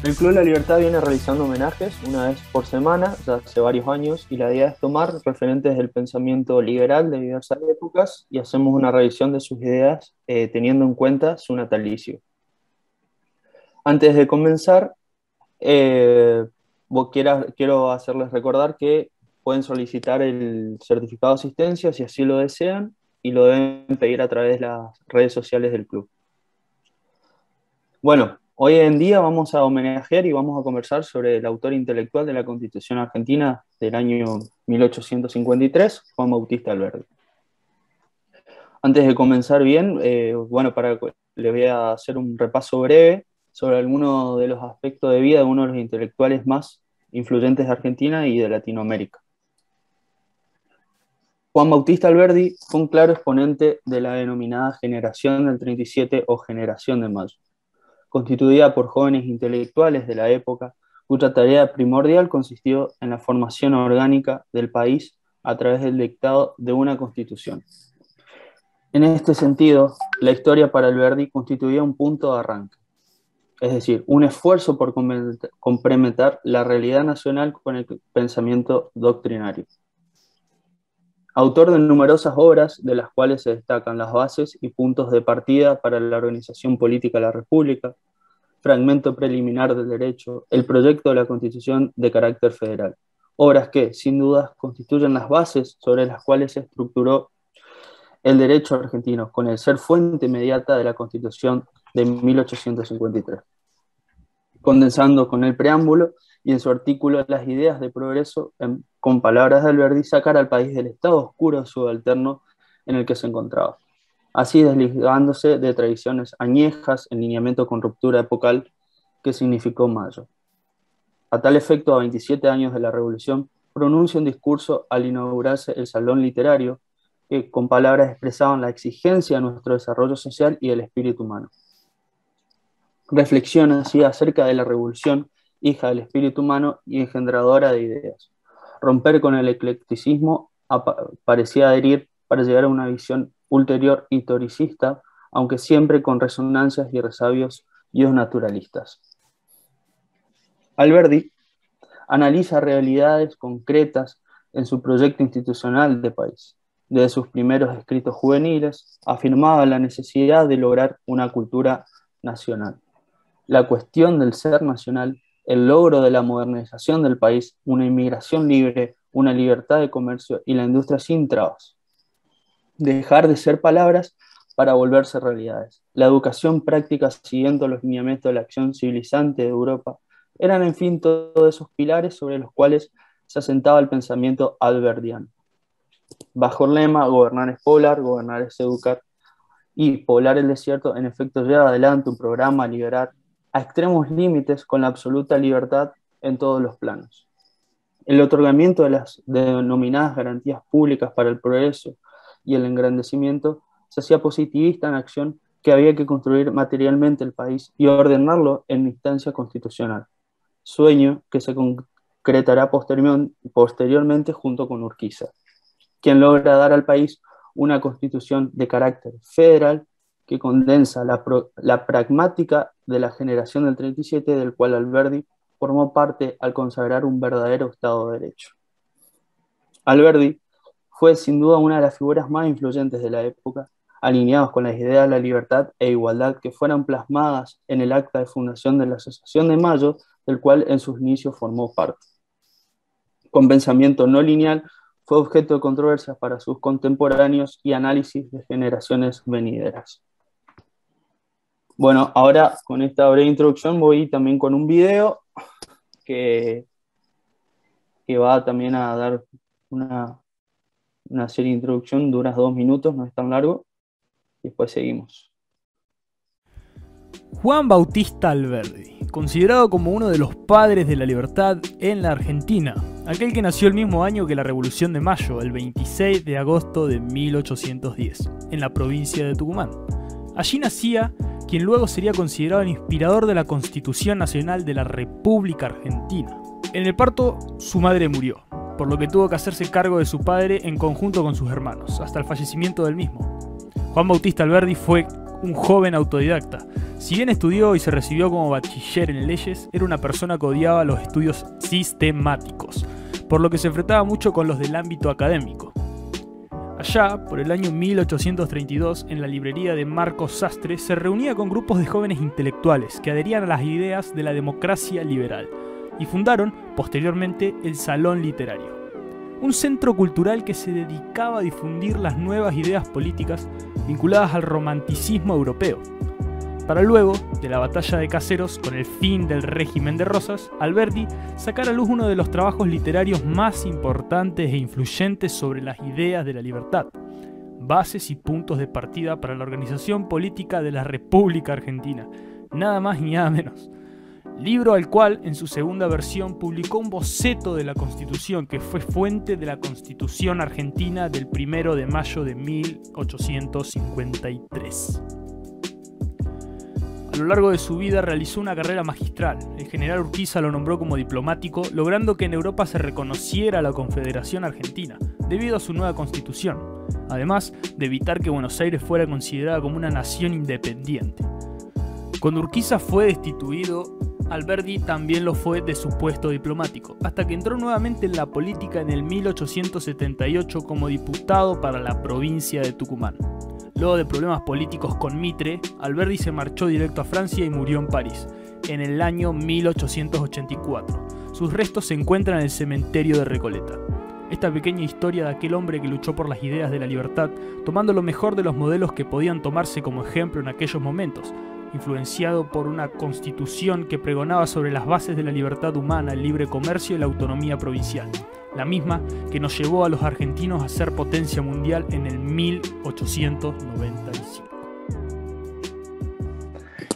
El Club La Libertad viene realizando homenajes una vez por semana, ya hace varios años, y la idea es tomar referentes del pensamiento liberal de diversas épocas y hacemos una revisión de sus ideas teniendo en cuenta su natalicio. Antes de comenzar, eh, quiero hacerles recordar que pueden solicitar el certificado de asistencia si así lo desean y lo deben pedir a través de las redes sociales del club. Bueno, hoy en día vamos a homenajear y vamos a conversar sobre el autor intelectual de la Constitución Argentina del año 1853, Juan Bautista Alberdi. Antes de comenzar bien, le voy a hacer un repaso breve sobre algunos de los aspectos de vida de uno de los intelectuales más influyentes de Argentina y de Latinoamérica. Juan Bautista Alberdi fue un claro exponente de la denominada Generación del 37 o Generación de Mayo, constituida por jóvenes intelectuales de la época, cuya tarea primordial consistió en la formación orgánica del país a través del dictado de una constitución. En este sentido, la historia para Alberdi constituía un punto de arranque, es decir, un esfuerzo por complementar la realidad nacional con el pensamiento doctrinario. Autor de numerosas obras, de las cuales se destacan las bases y puntos de partida para la organización política de la República, fragmento preliminar del derecho, el proyecto de la Constitución de carácter federal, obras que, sin dudas, constituyen las bases sobre las cuales se estructuró el derecho argentino, con el ser fuente inmediata de la Constitución de 1853. Condensando con el preámbulo y en su artículo las ideas de progreso, con palabras de Alberdi, sacar al país del estado oscuro subalterno en el que se encontraba, así desligándose de tradiciones añejas en lineamiento con ruptura epocal que significó Mayo. A tal efecto, a 27 años de la Revolución, pronuncia un discurso al inaugurarse el Salón Literario que con palabras expresaban la exigencia de nuestro desarrollo social y del espíritu humano. Reflexiona así acerca de la revolución, hija del espíritu humano y engendradora de ideas. Romper con el eclecticismo parecía adherir para llegar a una visión ulterior historicista, aunque siempre con resonancias y resabios naturalistas. Alberdi analiza realidades concretas en su proyecto institucional de país. Desde sus primeros escritos juveniles, afirmaba la necesidad de lograr una cultura nacional. La cuestión del ser nacional, el logro de la modernización del país, una inmigración libre, una libertad de comercio y la industria sin trabas. Dejar de ser palabras para volverse realidades. La educación práctica siguiendo los lineamientos de la acción civilizante de Europa eran, en fin, todos esos pilares sobre los cuales se asentaba el pensamiento alberdiano. Bajo el lema gobernar es poblar, gobernar es educar, y poblar el desierto, en efecto, lleva adelante un programa a liberar a extremos límites con la absoluta libertad en todos los planos. El otorgamiento de las denominadas garantías públicas para el progreso y el engrandecimiento se hacía positivista en acción que había que construir materialmente el país y ordenarlo en instancia constitucional, sueño que se concretará posteriormente junto con Urquiza, quien logra dar al país una constitución de carácter federal que condensa la pragmática de la generación del 37, del cual Alberdi formó parte al consagrar un verdadero Estado de Derecho. Alberdi fue sin duda una de las figuras más influyentes de la época, alineados con las ideas de la libertad e igualdad que fueron plasmadas en el acta de fundación de la Asociación de Mayo, del cual en sus inicios formó parte. Con pensamiento no lineal, fue objeto de controversias para sus contemporáneos y análisis de generaciones venideras. Bueno, ahora con esta breve introducción voy también con un video que va también a dar una serie de introducción, dura 2 minutos, no es tan largo, y después seguimos. Juan Bautista Alberdi, considerado como uno de los padres de la libertad en la Argentina, aquel que nació el mismo año que la Revolución de Mayo, el 26 de agosto de 1810, en la provincia de Tucumán. Allí nacía quien luego sería considerado el inspirador de la Constitución Nacional de la República Argentina. En el parto, su madre murió, por lo que tuvo que hacerse cargo de su padre en conjunto con sus hermanos, hasta el fallecimiento del mismo. Juan Bautista Alberdi fue un joven autodidacta. Si bien estudió y se recibió como bachiller en leyes, era una persona que odiaba los estudios sistemáticos, por lo que se enfrentaba mucho con los del ámbito académico. Allá, por el año 1832, en la librería de Marcos Sastre, se reunía con grupos de jóvenes intelectuales que adherían a las ideas de la democracia liberal y fundaron, posteriormente, el Salón Literario, un centro cultural que se dedicaba a difundir las nuevas ideas políticas vinculadas al romanticismo europeo. Para luego, de la batalla de Caseros, con el fin del régimen de Rosas, Alberdi sacar a luz uno de los trabajos literarios más importantes e influyentes sobre las ideas de la libertad, bases y puntos de partida para la organización política de la República Argentina, nada más y nada menos. Libro al cual, en su segunda versión, publicó un boceto de la Constitución que fue fuente de la Constitución Argentina del 1 de mayo de 1853. A lo largo de su vida realizó una carrera magistral. El general Urquiza lo nombró como diplomático, logrando que en Europa se reconociera la Confederación Argentina, debido a su nueva constitución, además de evitar que Buenos Aires fuera considerada como una nación independiente. Cuando Urquiza fue destituido, Alberdi también lo fue de su puesto diplomático, hasta que entró nuevamente en la política en el 1878 como diputado para la provincia de Tucumán. Luego de problemas políticos con Mitre, Alberdi se marchó directo a Francia y murió en París, en el año 1884. Sus restos se encuentran en el cementerio de Recoleta. Esta pequeña historia de aquel hombre que luchó por las ideas de la libertad, tomando lo mejor de los modelos que podían tomarse como ejemplo en aquellos momentos, influenciado por una constitución que pregonaba sobre las bases de la libertad humana, el libre comercio y la autonomía provincial, la misma que nos llevó a los argentinos a ser potencia mundial en el 1895.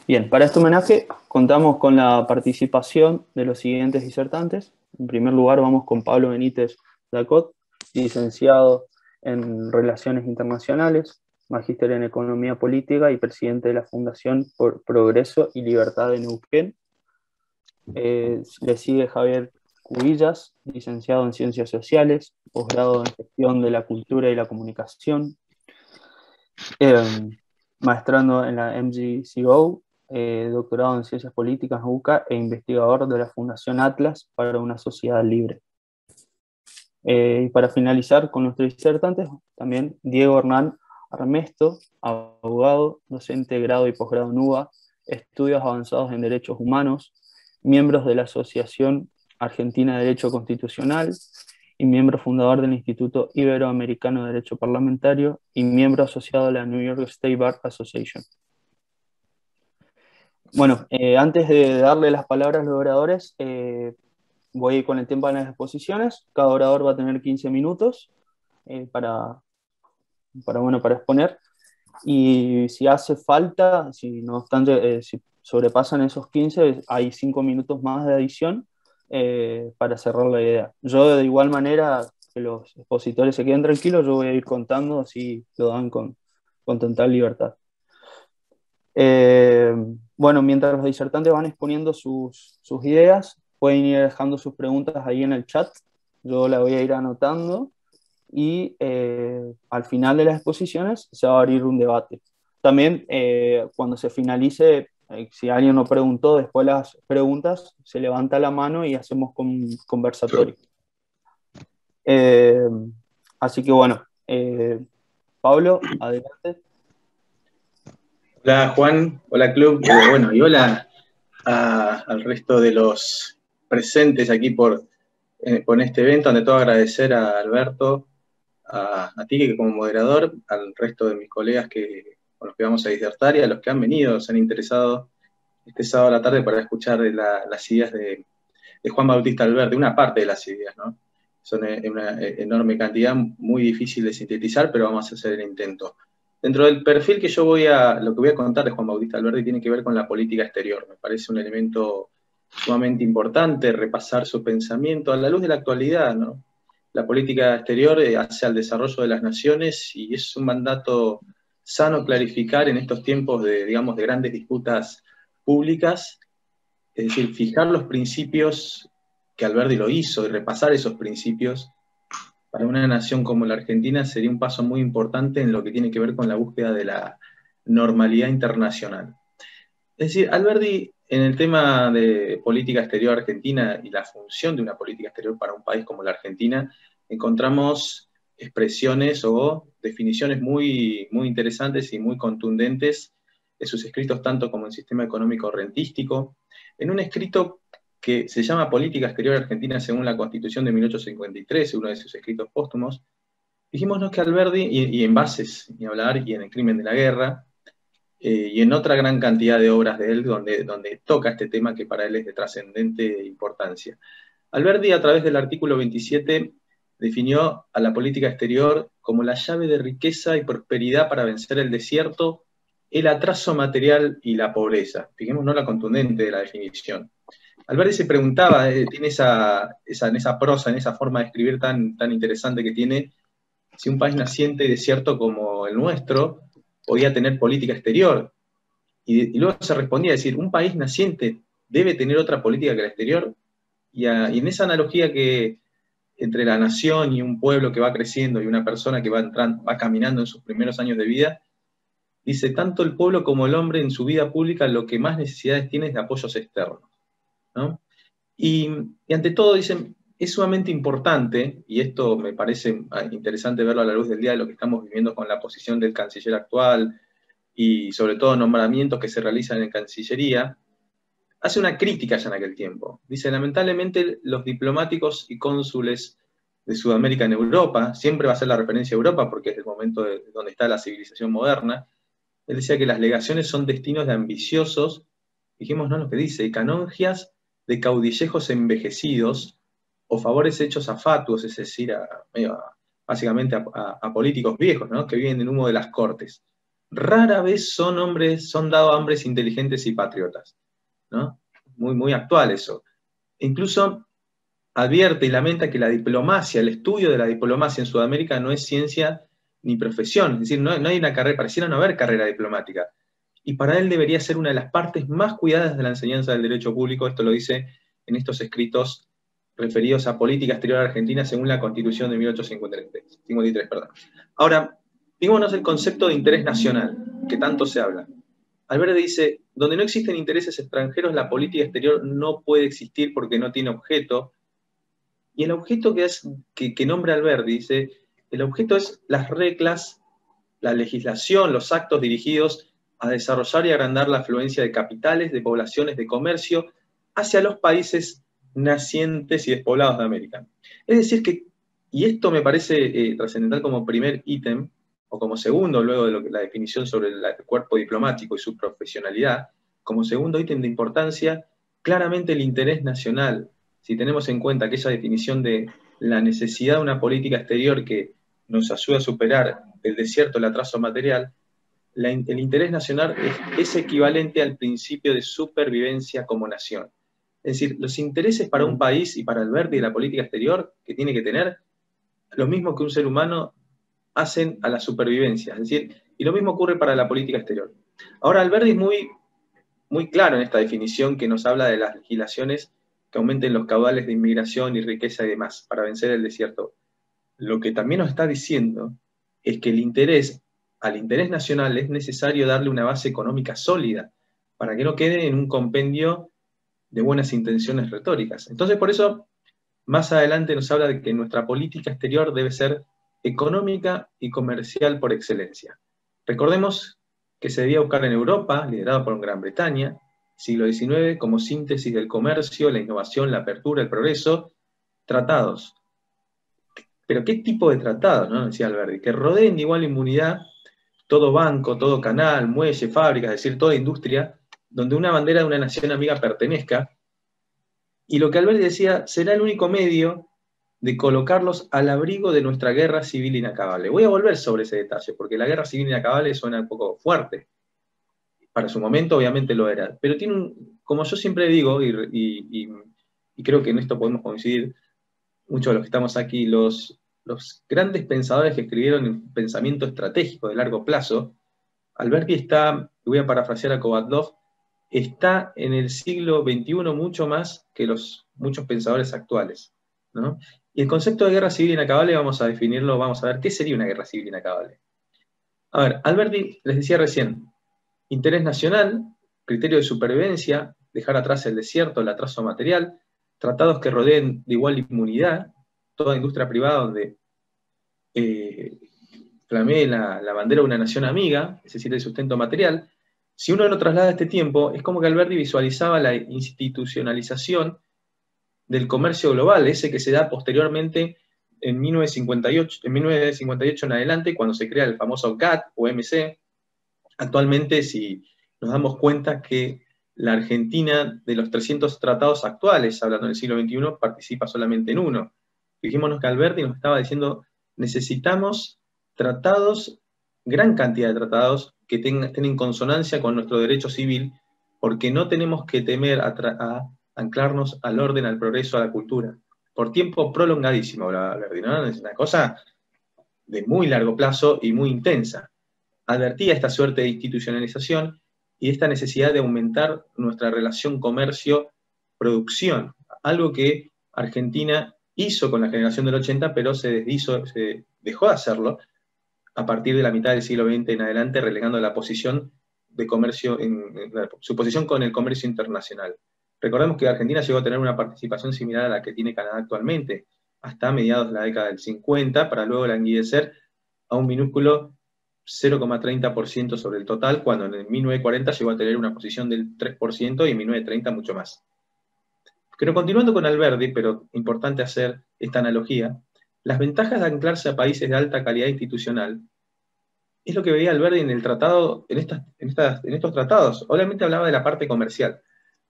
Bien, para este homenaje contamos con la participación de los siguientes disertantes. En primer lugar vamos con Pablo Benítez Dacot, licenciado en Relaciones Internacionales, magíster en Economía Política y presidente de la Fundación por Progreso y Libertad de Neuquén. Le sigue Javier Cubillas, licenciado en Ciencias Sociales, posgrado en Gestión de la Cultura y la Comunicación, maestrando en la MGCO, doctorado en Ciencias Políticas en UCA e investigador de la Fundación Atlas para una Sociedad Libre. Y para finalizar con nuestros disertantes, también Diego Hernán Armesto, abogado, docente de grado y posgrado en UBA, estudios avanzados en derechos humanos, miembros de la Asociación Argentina de Derecho Constitucional y miembro fundador del Instituto Iberoamericano de Derecho Parlamentario y miembro asociado a la New York State Bar Association. Bueno, antes de darle las palabras a los oradores, voy a ir con el tiempo de las exposiciones. Cada orador va a tener 15 minutos para exponer, y si hace falta, si no obstante, si sobrepasan esos 15, hay 5 minutos más de adición para cerrar la idea. Yo, de igual manera, que los expositores se queden tranquilos, yo voy a ir contando, así lo dan con total libertad. Bueno, mientras los disertantes van exponiendo sus ideas, pueden ir dejando sus preguntas ahí en el chat, yo las voy a ir anotando, y al final de las exposiciones se va a abrir un debate. También cuando se finalice, si alguien no preguntó, después de las preguntas se levanta la mano y hacemos conversatorio. Así que bueno, Pablo, adelante. Hola Juan, hola club, bueno, y hola al resto de los presentes aquí por este evento, donde todo agradecer a Alberto, a ti que como moderador, al resto de mis colegas con los que vamos a disertar y a los que han venido, se han interesado este sábado a la tarde para escuchar las ideas de Juan Bautista Alberdi, una parte de las ideas, ¿no? Son una enorme cantidad, muy difícil de sintetizar, pero vamos a hacer el intento. Dentro del perfil que lo que voy a contar de Juan Bautista Alberdi tiene que ver con la política exterior. Me parece un elemento sumamente importante repasar su pensamiento a la luz de la actualidad, ¿no? La política exterior hace al desarrollo de las naciones y es un mandato sano clarificar en estos tiempos de grandes disputas públicas, es decir, fijar los principios que Alberdi lo hizo y repasar esos principios para una nación como la Argentina sería un paso muy importante en lo que tiene que ver con la búsqueda de la normalidad internacional. Es decir, Alberdi, en el tema de política exterior argentina y la función de una política exterior para un país como la Argentina, encontramos expresiones o definiciones muy, muy interesantes y muy contundentes en sus escritos, tanto como en Sistema Económico Rentístico, en un escrito que se llama Política Exterior Argentina según la Constitución de 1853, uno de sus escritos póstumos. Dijimos que Alberdi, y en Bases, ni hablar, y en El Crimen de la Guerra, y en otra gran cantidad de obras de él donde toca este tema que para él es de trascendente importancia. Alberdi, a través del artículo 27, definió a la política exterior como la llave de riqueza y prosperidad para vencer el desierto, el atraso material y la pobreza. Fijémonos la contundente de la definición. Alberdi se preguntaba, tiene en esa prosa, en esa forma de escribir tan interesante que tiene, si un país naciente y desierto como el nuestro podía tener política exterior. Y luego se respondía, es decir, un país naciente debe tener otra política que la exterior. Y en esa analogía que entre la nación y un pueblo que va creciendo y una persona que va caminando en sus primeros años de vida, dice, tanto el pueblo como el hombre en su vida pública lo que más necesidades tiene es de apoyos externos, ¿no? Y ante todo, dicen, es sumamente importante, y esto me parece interesante verlo a la luz del día de lo que estamos viviendo con la posición del canciller actual y sobre todo nombramientos que se realizan en Cancillería, hace una crítica ya en aquel tiempo. Dice, lamentablemente los diplomáticos y cónsules de Sudamérica en Europa, siempre va a ser la referencia a Europa porque es el momento donde está la civilización moderna, él decía que las legaciones son destinos de ambiciosos, dijimos no lo que dice, y canongias de caudillejos envejecidos o favores hechos a fatuos, es decir, básicamente a políticos viejos, ¿no? Que viven en humo de las cortes. Rara vez son dados a hombres inteligentes y patriotas, ¿no? Muy, muy actual eso. Incluso advierte y lamenta que la diplomacia, el estudio de la diplomacia en Sudamérica no es ciencia ni profesión, es decir, no hay una carrera, pareciera no haber carrera diplomática. Y para él debería ser una de las partes más cuidadas de la enseñanza del derecho público. Esto lo dice en estos escritos referidos a política exterior argentina según la Constitución de 1853. Ahora, fijémonos el concepto de interés nacional, que tanto se habla. Alberdi dice, donde no existen intereses extranjeros, la política exterior no puede existir porque no tiene objeto. Y el objeto que nombra Alberdi, dice, el objeto es las reglas, la legislación, los actos dirigidos a desarrollar y agrandar la afluencia de capitales, de poblaciones, de comercio, hacia los países nacientes y despoblados de América. Es decir que, y esto me parece trascendental como primer ítem, o como segundo, luego de la definición sobre el cuerpo diplomático y su profesionalidad, como segundo ítem de importancia, claramente el interés nacional. Si tenemos en cuenta aquella definición de la necesidad de una política exterior que nos ayude a superar el desierto, el atraso material, el interés nacional es equivalente al principio de supervivencia como nación. Es decir, los intereses para un país y para Alberdi de la política exterior que tiene que tener, lo mismo que un ser humano hacen a la supervivencia. Es decir, y lo mismo ocurre para la política exterior. Ahora, Alberdi es muy, muy claro en esta definición que nos habla de las legislaciones que aumenten los caudales de inmigración y riqueza y demás para vencer el desierto. Lo que también nos está diciendo es que al interés nacional es necesario darle una base económica sólida para que no quede en un compendio de buenas intenciones retóricas. Entonces, por eso, más adelante nos habla de que nuestra política exterior debe ser económica y comercial por excelencia. Recordemos que se debía buscar en Europa, liderado por Gran Bretaña, siglo XIX, como síntesis del comercio, la innovación, la apertura, el progreso, tratados. Pero ¿qué tipo de tratados, no? Decía Alberdi, que rodeen de igual inmunidad todo banco, todo canal, muelle, fábrica, es decir, toda industria, donde una bandera de una nación amiga pertenezca. Y lo que Alberdi decía, será el único medio de colocarlos al abrigo de nuestra guerra civil inacabable. Voy a volver sobre ese detalle, porque la guerra civil inacabable suena un poco fuerte. Para su momento, obviamente lo era. Pero tiene como yo siempre digo, y creo que en esto podemos coincidir, muchos de los que estamos aquí, los grandes pensadores que escribieron en pensamiento estratégico de largo plazo, Alberdi está, voy a parafrasear a Kovatlov, está en el siglo XXI mucho más que muchos pensadores actuales, ¿no? Y el concepto de guerra civil inacabable vamos a definirlo, vamos a ver qué sería una guerra civil inacabable. A ver, Alberdi, les decía recién, Interés nacional, criterio de supervivencia, dejar atrás el desierto, el atraso material, tratados que rodeen de igual inmunidad, toda industria privada donde flamee la bandera de una nación amiga, es decir, el sustento material. Si uno lo traslada a este tiempo, es como que Alberdi visualizaba la institucionalización del comercio global, ese que se da posteriormente en 1958 en adelante, cuando se crea el famoso GATT o OMC. Actualmente, si nos damos cuenta que la Argentina, de los 300 tratados actuales, hablando del siglo XXI, participa solamente en uno. Fijémonos que Alberti nos estaba diciendo, necesitamos tratados, gran cantidad de tratados, que estén en consonancia con nuestro derecho civil, porque no tenemos que temer a anclarnos al orden, al progreso, a la cultura. Por tiempo prolongadísimo, hablaba Alberti, ¿no? Es una cosa de muy largo plazo y muy intensa. Advertía esta suerte de institucionalización y esta necesidad de aumentar nuestra relación comercio-producción, algo que Argentina hizo con la generación del 80, pero se dejó de hacerlo a partir de la mitad del siglo XX en adelante, relegando la posición de comercio, su posición con el comercio internacional. Recordemos que Argentina llegó a tener una participación similar a la que tiene Canadá actualmente, hasta mediados de la década del 50, para luego languidecer a un minúsculo 0,30% sobre el total, cuando en el 1940 llegó a tener una posición del 3% y en 1930 mucho más. Pero continuando con Alberdi, pero importante hacer esta analogía, las ventajas de anclarse a países de alta calidad institucional es lo que veía Alberdi en el tratado, en estos tratados. Obviamente hablaba de la parte comercial,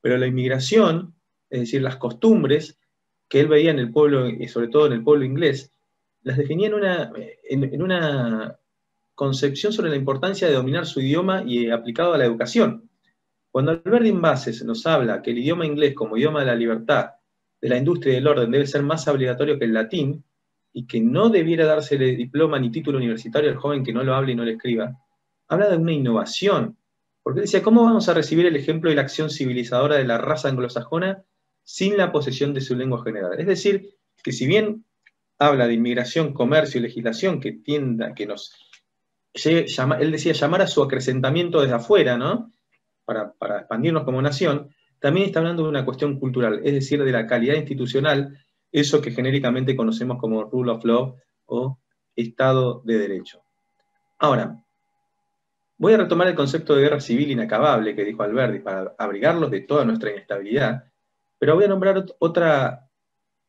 pero la inmigración, es decir, las costumbres que él veía en el pueblo, y sobre todo en el pueblo inglés, las definía en una concepción sobre la importancia de dominar su idioma y aplicado a la educación. Cuando Alberdi Bases nos habla que el idioma inglés como idioma de la libertad, de la industria y del orden debe ser más obligatorio que el latín, y que no debiera dársele diploma ni título universitario al joven que no lo hable y no lo escriba, habla de una innovación. Porque decía, ¿cómo vamos a recibir el ejemplo y la acción civilizadora de la raza anglosajona sin la posesión de su lengua general? Es decir, que si bien habla de inmigración, comercio y legislación que tienda, que nos él decía llamar a su acrecentamiento desde afuera, ¿no? Para expandirnos como nación, también está hablando de una cuestión cultural, es decir, de la calidad institucional, eso que genéricamente conocemos como rule of law o Estado de Derecho. Ahora, voy a retomar el concepto de guerra civil inacabable que dijo Alberdi para abrigarlos de toda nuestra inestabilidad, pero voy a nombrar otra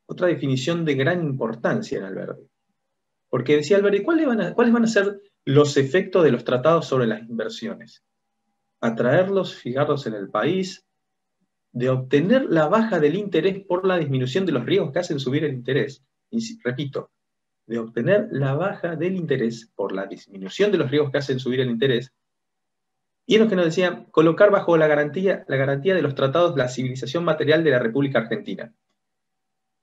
definición de gran importancia en Alberdi. Porque decía Alberdi, ¿cuáles van a ser los efectos de los tratados sobre las inversiones? Atraerlos, fijarlos en el país, de obtener la baja del interés por la disminución de los riesgos que hacen subir el interés. Y repito, de obtener la baja del interés por la disminución de los riesgos que hacen subir el interés. Y es lo que nos decía, colocar bajo la garantía de los tratados la civilización material de la República Argentina.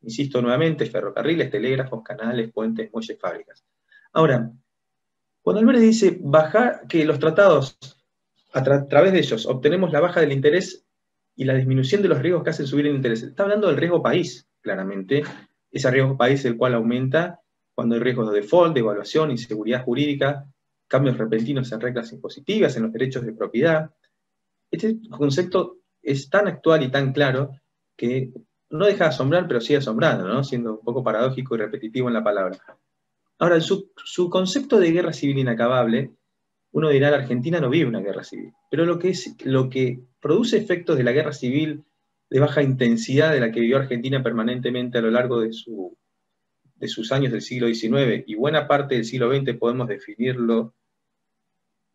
Insisto nuevamente, ferrocarriles, telégrafos, canales, puentes, muelles, fábricas. Ahora, cuando Alberdi dice que los tratados, a través de ellos, obtenemos la baja del interés y la disminución de los riesgos que hacen subir el interés, está hablando del riesgo país, claramente. Ese riesgo país el cual aumenta cuando hay riesgos de default, de evaluación, inseguridad jurídica, cambios repentinos en reglas impositivas, en los derechos de propiedad. Este concepto es tan actual y tan claro que no deja de asombrar, pero sigue asombrando, ¿no? Siendo un poco paradójico y repetitivo en la palabra. Ahora, su concepto de guerra civil inacabable, uno dirá, la Argentina no vive una guerra civil, pero lo que produce efectos de la guerra civil de baja intensidad de la que vivió Argentina permanentemente a lo largo de sus años del siglo XIX y buena parte del siglo XX, podemos definirlo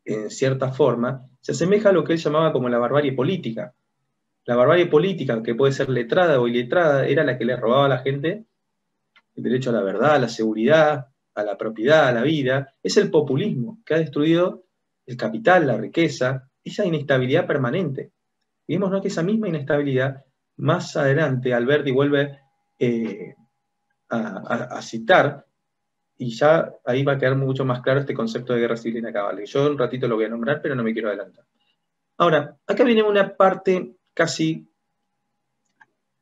en cierta forma, se asemeja a lo que él llamaba como la barbarie política. La barbarie política, que puede ser letrada o iletrada, era la que le robaba a la gente el derecho a la verdad, a la seguridad, a la propiedad, a la vida. Es el populismo que ha destruido el capital, la riqueza, esa inestabilidad permanente. Y vemos, ¿no?, que esa misma inestabilidad, más adelante, Alberdi vuelve a citar, y ya ahí va a quedar mucho más claro este concepto de guerra civil inacabable. Yo un ratito lo voy a nombrar, pero no me quiero adelantar. Ahora, acá viene una parte casi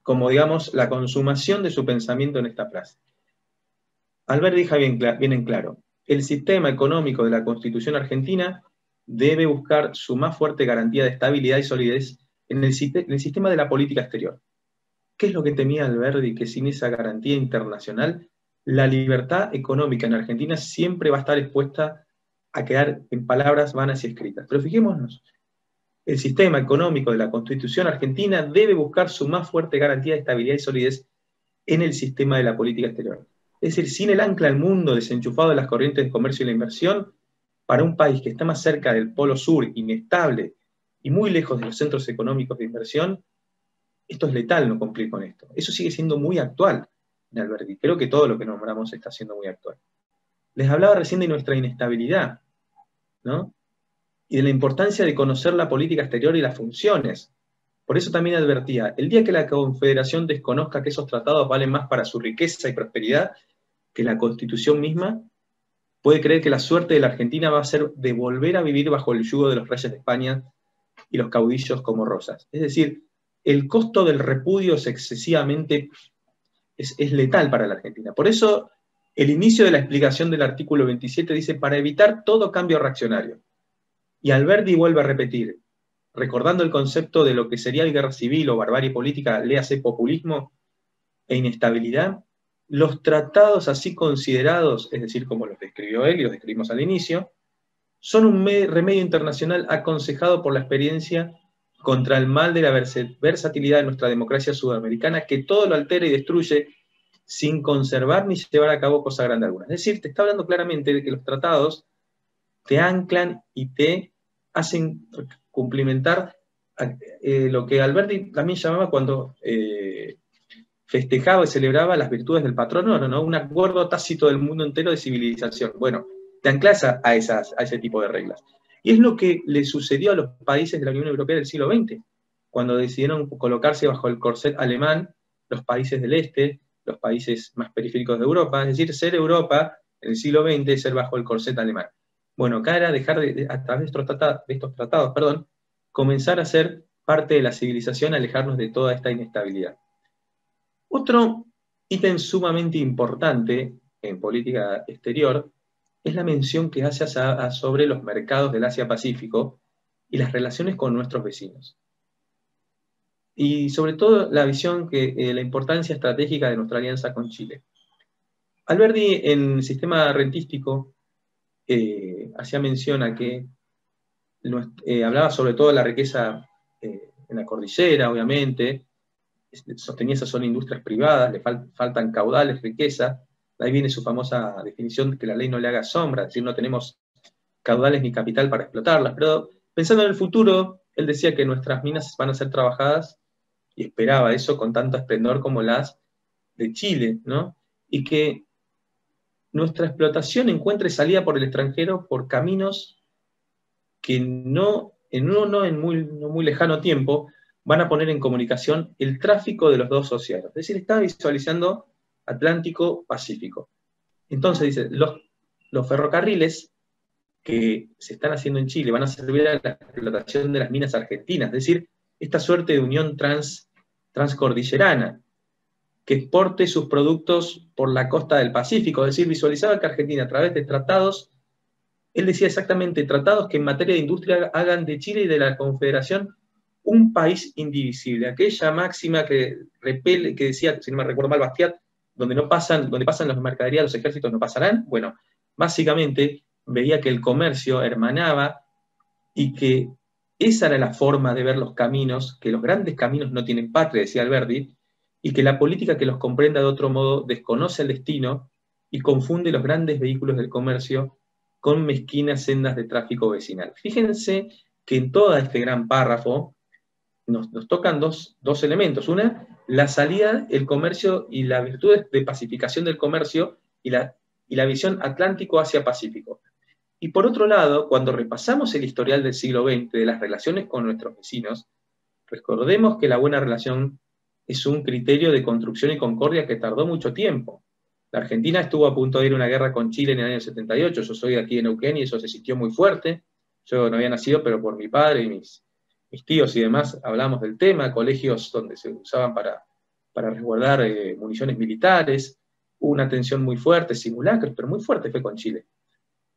como, digamos, la consumación de su pensamiento en esta frase. Alberdi deja bien en claro, el sistema económico de la Constitución argentina debe buscar su más fuerte garantía de estabilidad y solidez en el sistema de la política exterior. ¿Qué es lo que temía Alberdi? Que sin esa garantía internacional, la libertad económica en Argentina siempre va a estar expuesta a quedar en palabras vanas y escritas. Pero fijémonos, el sistema económico de la Constitución argentina debe buscar su más fuerte garantía de estabilidad y solidez en el sistema de la política exterior. Es decir, sin el ancla al mundo desenchufado de las corrientes de comercio y la inversión, para un país que está más cerca del polo sur, inestable y muy lejos de los centros económicos de inversión, esto es letal no cumplir con esto. Eso sigue siendo muy actual en Alberdi. Creo que todo lo que nombramos está siendo muy actual. Les hablaba recién de nuestra inestabilidad, ¿no? Y de la importancia de conocer la política exterior y las funciones. Por eso también advertía, el día que la Confederación desconozca que esos tratados valen más para su riqueza y prosperidad que la Constitución misma, puede creer que la suerte de la Argentina va a ser de volver a vivir bajo el yugo de los reyes de España y los caudillos como Rosas. Es decir, el costo del repudio es excesivamente, es letal para la Argentina. Por eso, el inicio de la explicación del artículo 27 dice, para evitar todo cambio reaccionario. Y Alberdi vuelve a repetir, recordando el concepto de lo que sería guerra civil o barbarie política, léase populismo e inestabilidad, los tratados así considerados, es decir, como los describió él y los describimos al inicio, son un remedio internacional aconsejado por la experiencia contra el mal de la versatilidad de nuestra democracia sudamericana, que todo lo altera y destruye sin conservar ni llevar a cabo cosa grande alguna. Es decir, te está hablando claramente de que los tratados te anclan y te hacen cumplimentar lo que Alberdi también llamaba cuando festejaba y celebraba las virtudes del patrono, ¿no? Un acuerdo tácito del mundo entero de civilización. Bueno, te anclas a ese tipo de reglas. Y es lo que le sucedió a los países de la Unión Europea del siglo XX, cuando decidieron colocarse bajo el corset alemán, los países del este, los países más periféricos de Europa, es decir, ser Europa en el siglo XX, ser bajo el corset alemán. Bueno, acá era dejar a través de estos tratados, comenzar a ser parte de la civilización, alejarnos de toda esta inestabilidad. Otro ítem sumamente importante en política exterior es la mención que hace sobre los mercados del Asia-Pacífico y las relaciones con nuestros vecinos. Y sobre todo la visión, la importancia estratégica de nuestra alianza con Chile. Alberdi, en el sistema rentístico, hacía mención a que hablaba sobre todo de la riqueza en la cordillera, obviamente, sostenía esas son industrias privadas, le faltan caudales, riqueza. De ahí viene su famosa definición de que la ley no le haga sombra, es decir, no tenemos caudales ni capital para explotarlas. Pero pensando en el futuro, él decía que nuestras minas van a ser trabajadas, y esperaba eso con tanto esplendor como las de Chile, ¿no? Y que nuestra explotación encuentre salida por el extranjero por caminos que no en muy lejano tiempo van a poner en comunicación el tráfico de los dos océanos. Es decir, está visualizando Atlántico-Pacífico. Entonces dice, los ferrocarriles que se están haciendo en Chile van a servir a la explotación de las minas argentinas, es decir, esta suerte de unión transcordillerana, que exporte sus productos por la costa del Pacífico, es decir, visualizaba que Argentina a través de tratados, él decía exactamente, tratados que en materia de industria hagan de Chile y de la Confederación un país indivisible. Aquella máxima que decía, si no me recuerdo mal, Bastiat, donde pasan las mercaderías, los ejércitos no pasarán. Bueno, básicamente veía que el comercio hermanaba y que esa era la forma de ver los caminos, que los grandes caminos no tienen patria, decía Alberdi, y que la política que los comprenda de otro modo desconoce el destino y confunde los grandes vehículos del comercio con mezquinas sendas de tráfico vecinal. Fíjense que en todo este gran párrafo nos tocan dos elementos. Una, la salida, el comercio y la virtud de pacificación del comercio y la visión Atlántico hacia Pacífico. Y por otro lado, cuando repasamos el historial del siglo XX de las relaciones con nuestros vecinos, recordemos que la buena relación es un criterio de construcción y concordia que tardó mucho tiempo. La Argentina estuvo a punto de ir a una guerra con Chile en el año 78, yo soy de aquí de Neuquén y eso se sintió muy fuerte. Yo no había nacido, pero por mi padre y mis tíos y demás hablamos del tema, colegios donde se usaban para resguardar municiones militares, hubo una tensión muy fuerte, simulacros, pero muy fuerte fue con Chile.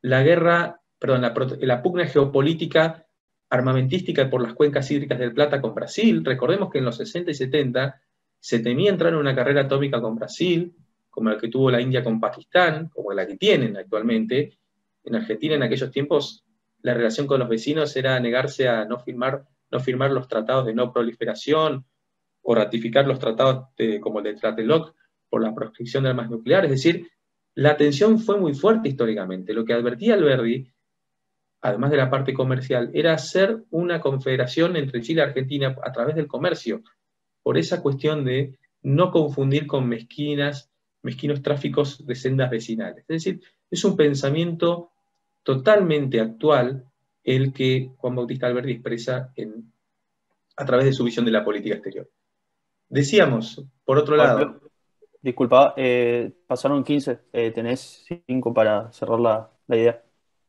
La guerra la pugna geopolítica armamentística por las cuencas hídricas del Plata con Brasil. Recordemos que en los 60 y 70 se temía entrar en una carrera atómica con Brasil, como la que tuvo la India con Pakistán, como la que tienen actualmente. En Argentina en aquellos tiempos la relación con los vecinos era negarse a no firmar los tratados de no proliferación o ratificar los tratados como el de Tlatelolco por la proscripción de armas nucleares. Es decir, la tensión fue muy fuerte históricamente. Lo que advertía Alberdi, además de la parte comercial, era hacer una confederación entre Chile y Argentina a través del comercio, por esa cuestión de no confundir con mezquinos tráficos de sendas vecinales. Es decir, es un pensamiento totalmente actual el que Juan Bautista Alberdi expresa a través de su visión de la política exterior. Decíamos, por otro lado... Disculpa, pasaron 15, tenés 5 para cerrar la idea.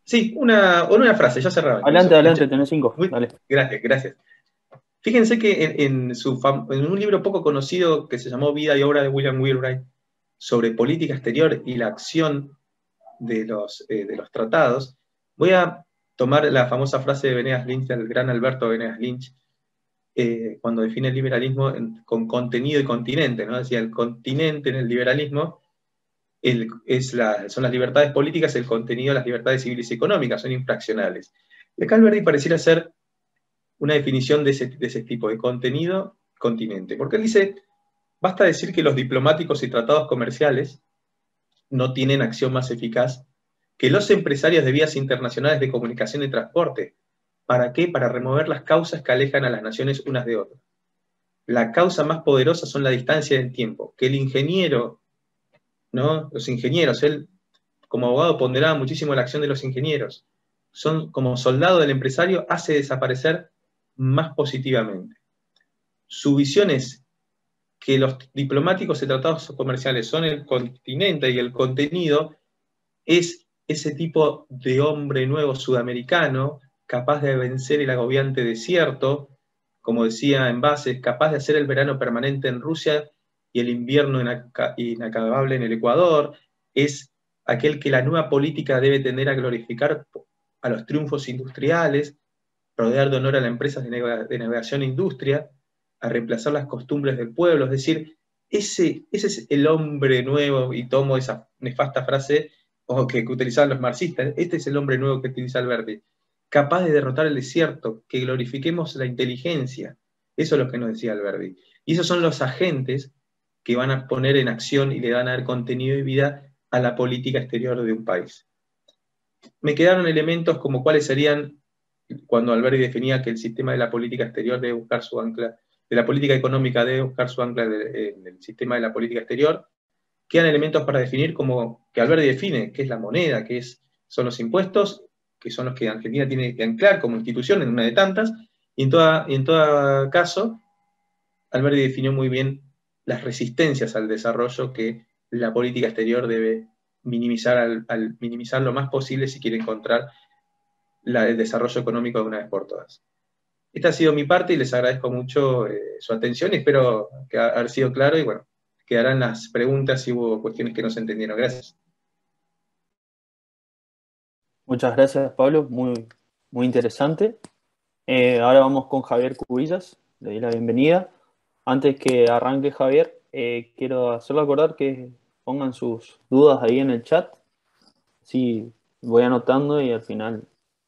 Sí, una frase, ya cerraba. Adelante, tenés 5. Dale. Gracias. Fíjense que en un libro poco conocido que se llamó Vida y obra de William Wheelwright sobre política exterior y la acción de los tratados, voy a tomar la famosa frase de Venegas Lynch, del gran Alberto Venegas Lynch, cuando define el liberalismo con contenido y continente, ¿no? Decía, el continente en el liberalismo son las libertades políticas, el contenido, las libertades civiles y económicas, son infraccionales. Y acá Alberdi pareciera ser una definición de ese tipo, de contenido, continente. Porque él dice, basta decir que los diplomáticos y tratados comerciales no tienen acción más eficaz que los empresarios de vías internacionales de comunicación y transporte. ¿Para qué? Para remover las causas que alejan a las naciones unas de otras. La causa más poderosa son la distancia del tiempo, que el ingeniero, ¿no? Los ingenieros, él como abogado ponderaba muchísimo la acción de los ingenieros. Son como soldado del empresario, hace desaparecer más positivamente. Su visión es que los diplomáticos y tratados comerciales son el continente y el contenido es ese tipo de hombre nuevo sudamericano capaz de vencer el agobiante desierto, como decía en base, capaz de hacer el verano permanente en Rusia y el invierno inacabable en el Ecuador, es aquel que la nueva política debe tender a glorificar a los triunfos industriales, rodear de honor a las empresas de navegación e industria, a reemplazar las costumbres del pueblo, es decir, ese es el hombre nuevo, y tomo esa nefasta frase que utilizaban los marxistas, este es el hombre nuevo que utiliza Alberti, capaz de derrotar el desierto, que glorifiquemos la inteligencia, eso es lo que nos decía Alberti. Y esos son los agentes que van a poner en acción y le van a dar contenido y vida a la política exterior de un país. Me quedaron elementos como cuáles serían, cuando Alberti definía que el sistema de la política exterior debe buscar su ancla, de la política económica debe buscar su ancla en el sistema de la política exterior, quedan elementos para definir como que Alberti define, qué es la moneda, son los impuestos, que son los que Argentina tiene que anclar como institución en una de tantas, y en todo caso, Alberti definió muy bien las resistencias al desarrollo que la política exterior debe minimizar al minimizar lo más posible si quiere encontrar el desarrollo económico de una vez por todas. Esta ha sido mi parte y les agradezco mucho su atención y espero que haber sido claro y bueno, quedarán las preguntas si hubo cuestiones que no se entendieron. Gracias. Muchas gracias, Pablo. Muy, muy interesante. Ahora vamos con Javier Cubillas. Le doy la bienvenida. Antes que arranque Javier, quiero hacerle acordar que pongan sus dudas ahí en el chat. Sí, voy anotando y al final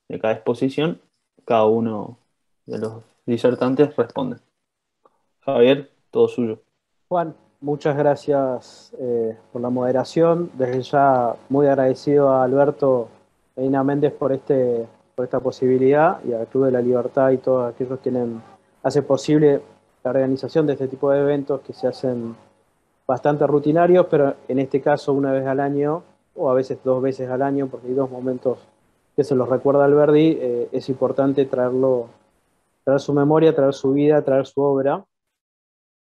de cada exposición, cada uno de los disertantes responde. Javier, todo suyo. Juan, muchas gracias por la moderación. Desde ya muy agradecido a Alberto Medina Méndez por esta posibilidad y al Club de la Libertad y todos aquellos que hacen posible la organización de este tipo de eventos que se hacen bastante rutinarios, pero en este caso una vez al año o a veces 2 veces al año, porque hay 2 momentos que se los recuerda Alberdi, es importante traer su memoria, traer su vida, traer su obra.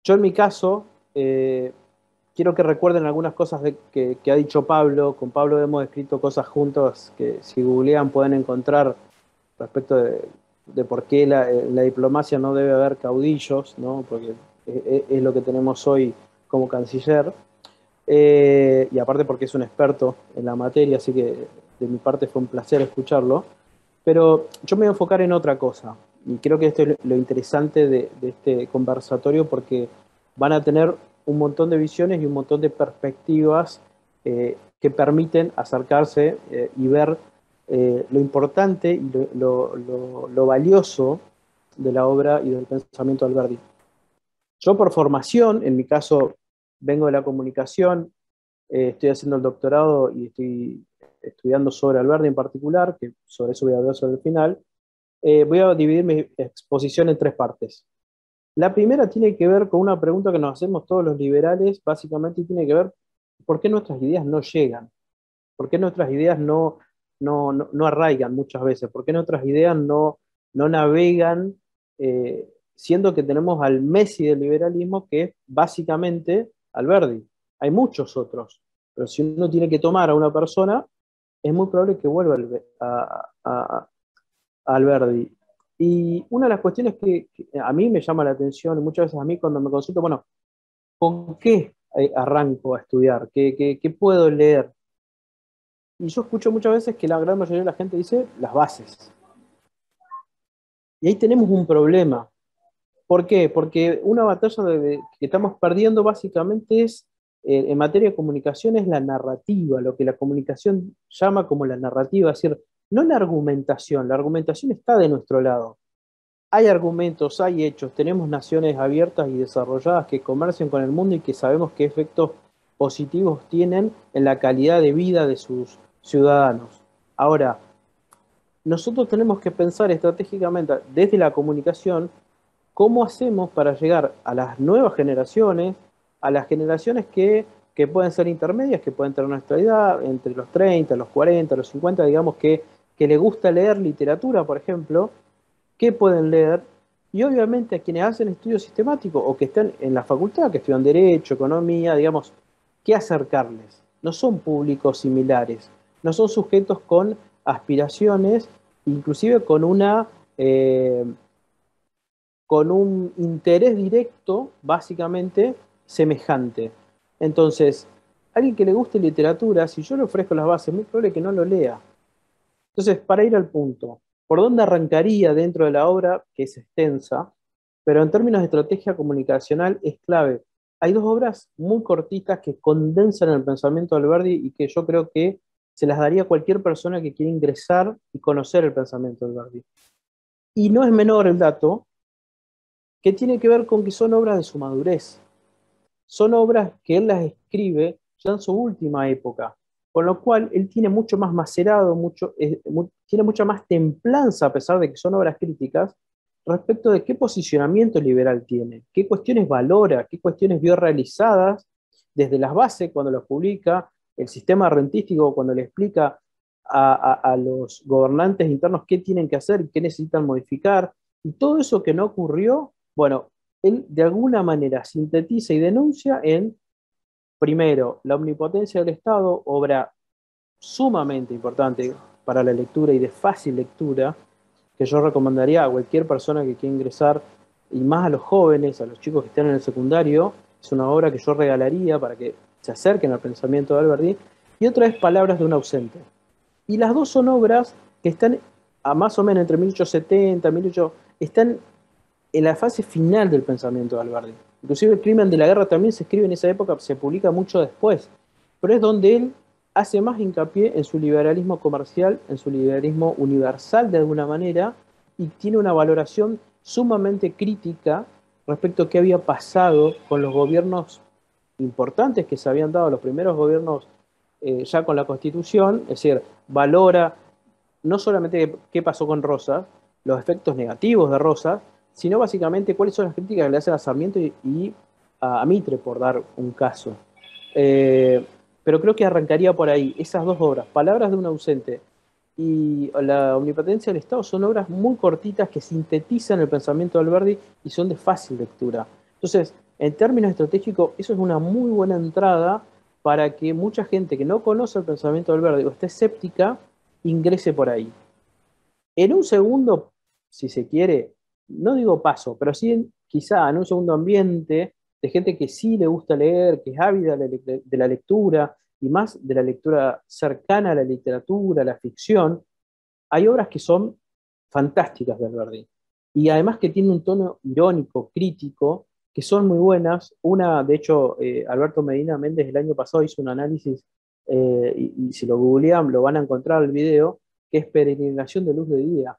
Yo en mi caso, quiero que recuerden algunas cosas que ha dicho Pablo. Con Pablo hemos escrito cosas juntos que si googlean pueden encontrar respecto de por qué la diplomacia no debe haber caudillos, ¿no? Porque es lo que tenemos hoy como canciller. Y aparte porque es un experto en la materia, así que de mi parte fue un placer escucharlo, pero yo me voy a enfocar en otra cosa, y creo que esto es lo interesante de este conversatorio, porque van a tener un montón de visiones y un montón de perspectivas que permiten acercarse y ver lo importante y lo valioso de la obra y del pensamiento de Alberdi. Yo por formación, en mi caso, vengo de la comunicación, estoy haciendo el doctorado y estoy estudiando sobre Alberdi en particular, que sobre eso voy a hablar sobre el final. Voy a dividir mi exposición en tres partes. La primera tiene que ver con una pregunta que nos hacemos todos los liberales, básicamente, y tiene que ver por qué nuestras ideas no llegan, por qué nuestras ideas no arraigan muchas veces, por qué nuestras ideas no navegan, siendo que tenemos al Messi del liberalismo, que es básicamente Alberdi. Hay muchos otros, pero si uno tiene que tomar a una persona, es muy probable que vuelva a Alberdi. Y una de las cuestiones que a mí me llama la atención, y muchas veces a mí cuando me consulto, bueno, ¿con qué arranco a estudiar? ¿Qué puedo leer? Y yo escucho muchas veces que la gran mayoría de la gente dice las bases. Y ahí tenemos un problema. ¿Por qué? Porque una batalla que estamos perdiendo básicamente es, en materia de comunicación, es la narrativa, lo que la comunicación llama como la narrativa, es decir, no la argumentación está de nuestro lado. Hay argumentos, hay hechos, tenemos naciones abiertas y desarrolladas que comercian con el mundo y que sabemos qué efectos positivos tienen en la calidad de vida de sus ciudadanos. Ahora, nosotros tenemos que pensar estratégicamente desde la comunicación cómo hacemos para llegar a las nuevas generaciones, a las generaciones que pueden ser intermedias, que pueden tener nuestra edad, entre los 30, los 40, los 50, digamos que le gusta leer literatura, por ejemplo, qué pueden leer, y obviamente a quienes hacen estudios sistemáticos o que están en la facultad, que estudian Derecho, Economía, digamos, qué acercarles. No son públicos similares, no son sujetos con aspiraciones, inclusive con un interés directo, básicamente, semejante. Entonces, alguien que le guste literatura, si yo le ofrezco las bases, es muy probable que no lo lea. Entonces, para ir al punto, ¿por dónde arrancaría dentro de la obra, que es extensa, pero en términos de estrategia comunicacional es clave? Hay dos obras muy cortitas que condensan el pensamiento de Alberdi y que yo creo que se las daría a cualquier persona que quiera ingresar y conocer el pensamiento de Alberdi. Y no es menor el dato, que tiene que ver con que son obras de su madurez. Son obras que él las escribe ya en su última época, con lo cual él tiene mucho más macerado, tiene mucha más templanza, a pesar de que son obras críticas, respecto de qué posicionamiento liberal tiene, qué cuestiones valora, qué cuestiones vio realizadas desde las bases cuando las publica, el sistema rentístico cuando le explica a los gobernantes internos qué tienen que hacer y qué necesitan modificar, y todo eso que no ocurrió, bueno, él de alguna manera sintetiza y denuncia en, primero, la omnipotencia del Estado, obra sumamente importante para la lectura y de fácil lectura, que yo recomendaría a cualquier persona que quiera ingresar, y más a los jóvenes, a los chicos que están en el secundario. Es una obra que yo regalaría para que se acerquen al pensamiento de Alberdi. Y otra es Palabras de un ausente. Y las dos son obras que están a más o menos entre 1870, 1800, están en la fase final del pensamiento de Alberdi. Inclusive El crimen de la guerra también se escribe en esa época, se publica mucho después, pero es donde él hace más hincapié en su liberalismo comercial, en su liberalismo universal de alguna manera, y tiene una valoración sumamente crítica respecto a qué había pasado con los gobiernos importantes que se habían dado, los primeros gobiernos ya con la Constitución, es decir, valora no solamente qué pasó con Rosas, los efectos negativos de Rosas, sino básicamente cuáles son las críticas que le hacen a Sarmiento y a Mitre, por dar un caso. Pero creo que arrancaría por ahí, esas dos obras, Palabras de un ausente y La omnipotencia del Estado, son obras muy cortitas que sintetizan el pensamiento de Alberdi y son de fácil lectura. Entonces, en términos estratégicos, eso es una muy buena entrada para que mucha gente que no conoce el pensamiento de Alberdi o esté escéptica, ingrese por ahí. En un segundo, si se quiere, no digo paso, pero sí quizá en un segundo ambiente de gente que sí le gusta leer, que es ávida de la lectura, y más de la lectura cercana a la literatura, a la ficción, hay obras que son fantásticas de Alberdi. Y además que tiene un tono irónico, crítico, que son muy buenas. Una, de hecho, Alberto Medina Méndez el año pasado hizo un análisis, y si lo googlean lo van a encontrar el video, que es Peregrinación de Luz de Día.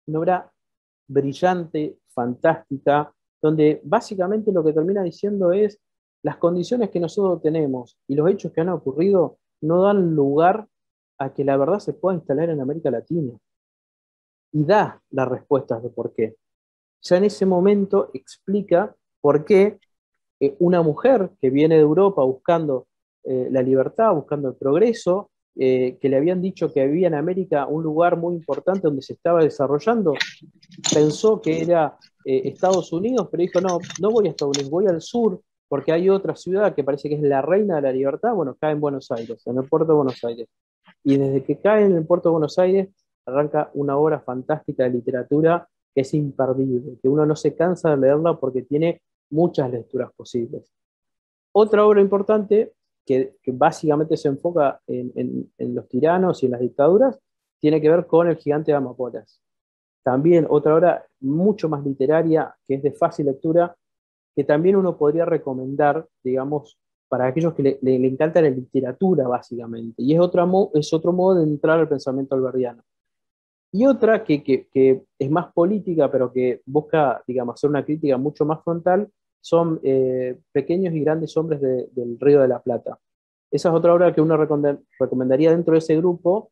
Una obra brillante, fantástica, donde básicamente lo que termina diciendo es las condiciones que nosotros tenemos y los hechos que han ocurrido no dan lugar a que la verdad se pueda instalar en América Latina. Y da las respuestas de por qué. Ya en ese momento explica por qué una mujer que viene de Europa buscando la libertad, buscando el progreso, que le habían dicho que había en América un lugar muy importante donde se estaba desarrollando, pensó que era Estados Unidos, pero dijo, no, no voy a Estados Unidos, voy al sur, porque hay otra ciudad que parece que es la reina de la libertad, bueno, cae en Buenos Aires, en el puerto de Buenos Aires. Y desde que cae en el puerto de Buenos Aires, arranca una obra fantástica de literatura que es imperdible, que uno no se cansa de leerla porque tiene muchas lecturas posibles. Otra obra importante, que básicamente se enfoca en los tiranos y en las dictaduras, tiene que ver con El gigante de Amapolas. También otra obra mucho más literaria, que es de fácil lectura, que también uno podría recomendar, digamos, para aquellos que le encanta la literatura, básicamente. Y es otro modo de entrar al pensamiento alberdiano. Y otra que es más política, pero que busca, digamos, hacer una crítica mucho más frontal, son Pequeños y grandes hombres del Río de la Plata. Esa es otra obra que uno recomendaría dentro de ese grupo,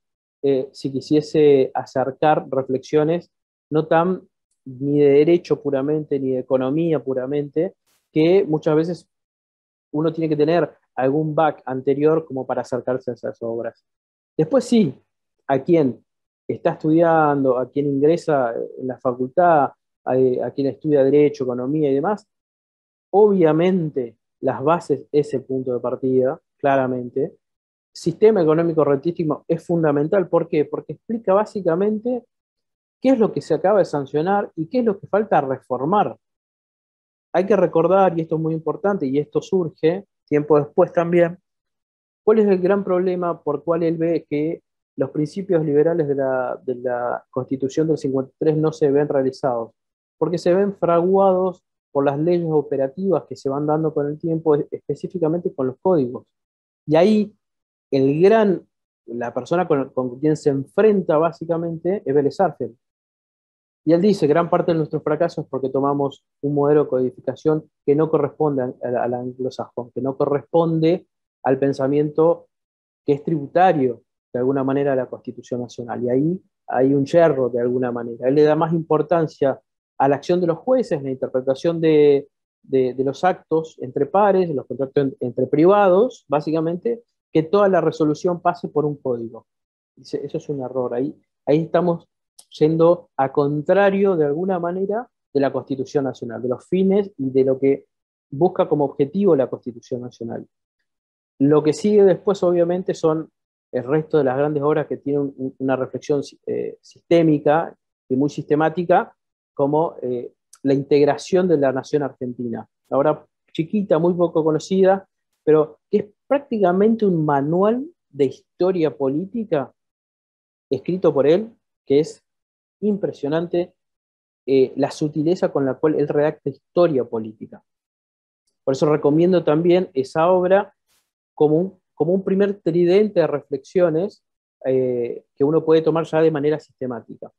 si quisiese acercar reflexiones no tan ni de derecho puramente, ni de economía puramente, que muchas veces uno tiene que tener algún back anterior como para acercarse a esas obras. Después sí, a quien está estudiando, a quien ingresa en la facultad, a quien estudia Derecho, Economía y demás, obviamente las bases es el punto de partida, claramente. Sistema económico rentístico es fundamental. ¿Por qué? Porque explica básicamente qué es lo que se acaba de sancionar y qué es lo que falta reformar. Hay que recordar, y esto es muy importante, y esto surge tiempo después también, cuál es el gran problema por cual él ve que los principios liberales de la Constitución del 53 no se ven realizados, porque se ven fraguados por las leyes operativas que se van dando con el tiempo, específicamente con los códigos. Y ahí la persona con quien se enfrenta básicamente es Vélez Sarsfield. Y él dice, gran parte de nuestros fracasos es porque tomamos un modelo de codificación que no corresponde al anglosajón, que no corresponde al pensamiento que es tributario, de alguna manera, a la Constitución Nacional. Y ahí hay un yerro, de alguna manera. Él le da más importancia a la acción de los jueces, la interpretación de los actos entre pares, los contratos entre privados, básicamente, que toda la resolución pase por un código. Dice, eso es un error. Ahí estamos yendo a contrario, de alguna manera, de la Constitución Nacional, de los fines y de lo que busca como objetivo la Constitución Nacional. Lo que sigue después, obviamente, son el resto de las grandes obras que tienen una reflexión sistémica y muy sistemática, como la integración de la nación argentina. La obra chiquita, muy poco conocida, pero que es prácticamente un manual de historia política escrito por él, que es impresionante la sutileza con la cual él redacta historia política. Por eso recomiendo también esa obra como un primer tridente de reflexiones que uno puede tomar ya de manera sistemática.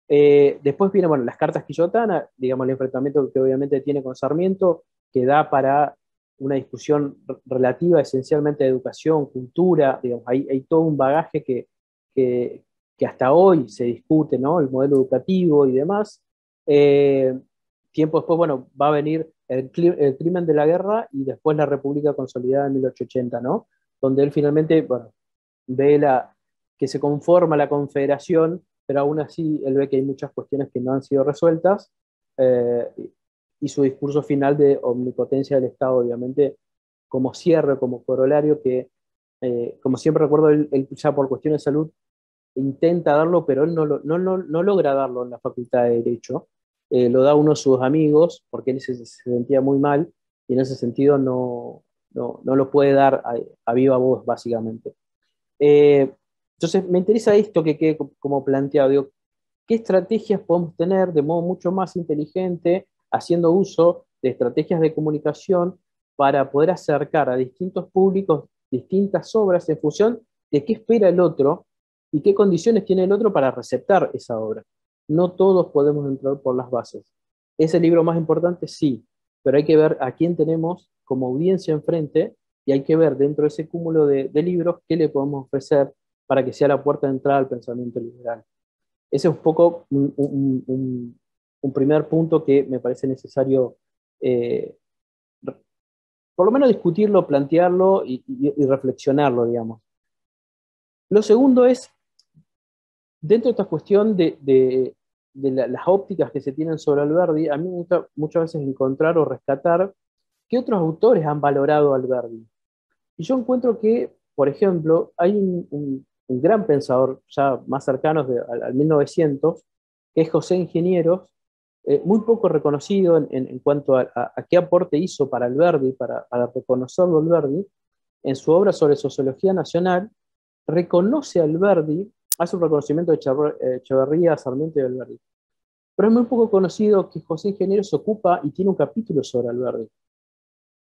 Después vienen, bueno, las cartas Quillotana, digamos, el enfrentamiento que obviamente tiene con Sarmiento, que da para una discusión relativa esencialmente a educación, cultura, digamos, hay todo un bagaje que hasta hoy se discute, ¿no? El modelo educativo y demás. Tiempo después, bueno, va a venir el crimen de la guerra y después la República Consolidada en 1880, ¿no? Donde él finalmente, bueno, ve que se conforma la Confederación, pero aún así él ve que hay muchas cuestiones que no han sido resueltas, y su discurso final de omnipotencia del Estado, obviamente, como cierre, como corolario, que, como siempre recuerdo, él ya por cuestiones de salud intenta darlo, pero él no logra darlo en la Facultad de Derecho. Lo da uno de sus amigos, porque él se sentía muy mal, y en ese sentido no no lo puede dar a viva voz, básicamente. Entonces, me interesa esto que quede como planteado. Digo, ¿qué estrategias podemos tener de modo mucho más inteligente, haciendo uso de estrategias de comunicación para poder acercar a distintos públicos distintas obras en función de qué espera el otro y qué condiciones tiene el otro para receptar esa obra? No todos podemos entrar por las bases. ¿Es el libro más importante? Sí, pero hay que ver a quién tenemos como audiencia enfrente y hay que ver dentro de ese cúmulo de libros qué le podemos ofrecer para que sea la puerta de entrada al pensamiento liberal. Ese es un poco un primer punto que me parece necesario, por lo menos discutirlo, plantearlo y reflexionarlo, digamos. Lo segundo es, dentro de esta cuestión de las ópticas que se tienen sobre Alberdi, a mí me gusta muchas veces encontrar o rescatar qué otros autores han valorado a Alberdi. Y yo encuentro que, por ejemplo, hay un gran pensador ya más cercano al 1900, que es José Ingenieros, muy poco reconocido en cuanto a qué aporte hizo para Alberdi, para reconocerlo Alberdi. En su obra sobre sociología nacional, reconoce a Alberdi, hace un reconocimiento de Echeverría, Sarmiento y Alberdi. Pero es muy poco conocido que José Ingenieros se ocupa y tiene un capítulo sobre Alberdi.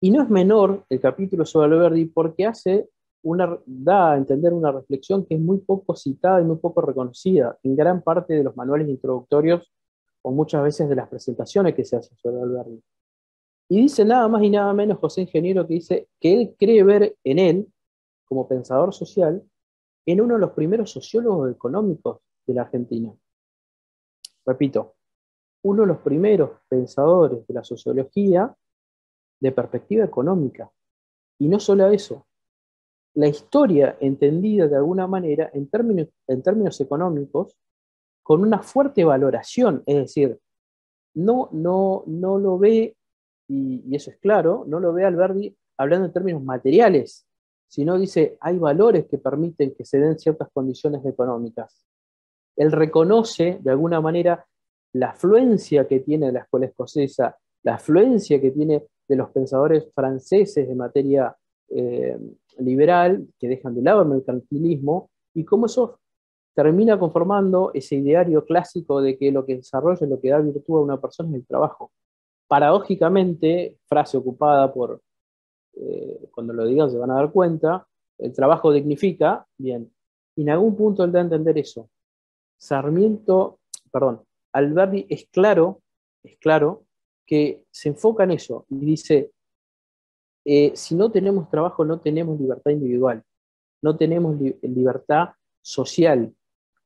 Y no es menor el capítulo sobre Alberdi porque da a entender una reflexión que es muy poco citada y muy poco reconocida en gran parte de los manuales introductorios o muchas veces de las presentaciones que se hacen sobre Alberdi. Y dice nada más y nada menos José Ingeniero, que dice que él cree ver en él, como pensador social, en uno de los primeros sociólogos económicos de la Argentina. Repito, uno de los primeros pensadores de la sociología de perspectiva económica. Y no solo eso, la historia entendida de alguna manera en términos económicos, con una fuerte valoración, es decir, no lo ve, y eso es claro, no lo ve Alberdi hablando en términos materiales, sino dice, hay valores que permiten que se den ciertas condiciones económicas. Él reconoce de alguna manera la afluencia que tiene la escuela escocesa, la afluencia que tiene de los pensadores franceses en materia liberal, que dejan de lado el mercantilismo, y cómo eso termina conformando ese ideario clásico de que lo que desarrolla, lo que da virtud a una persona es el trabajo. Paradójicamente, frase ocupada por, cuando lo digan se van a dar cuenta, el trabajo dignifica, bien, y en algún punto él da a entender eso. Alberdi es claro que se enfoca en eso y dice, si no tenemos trabajo no tenemos libertad individual, no tenemos libertad social.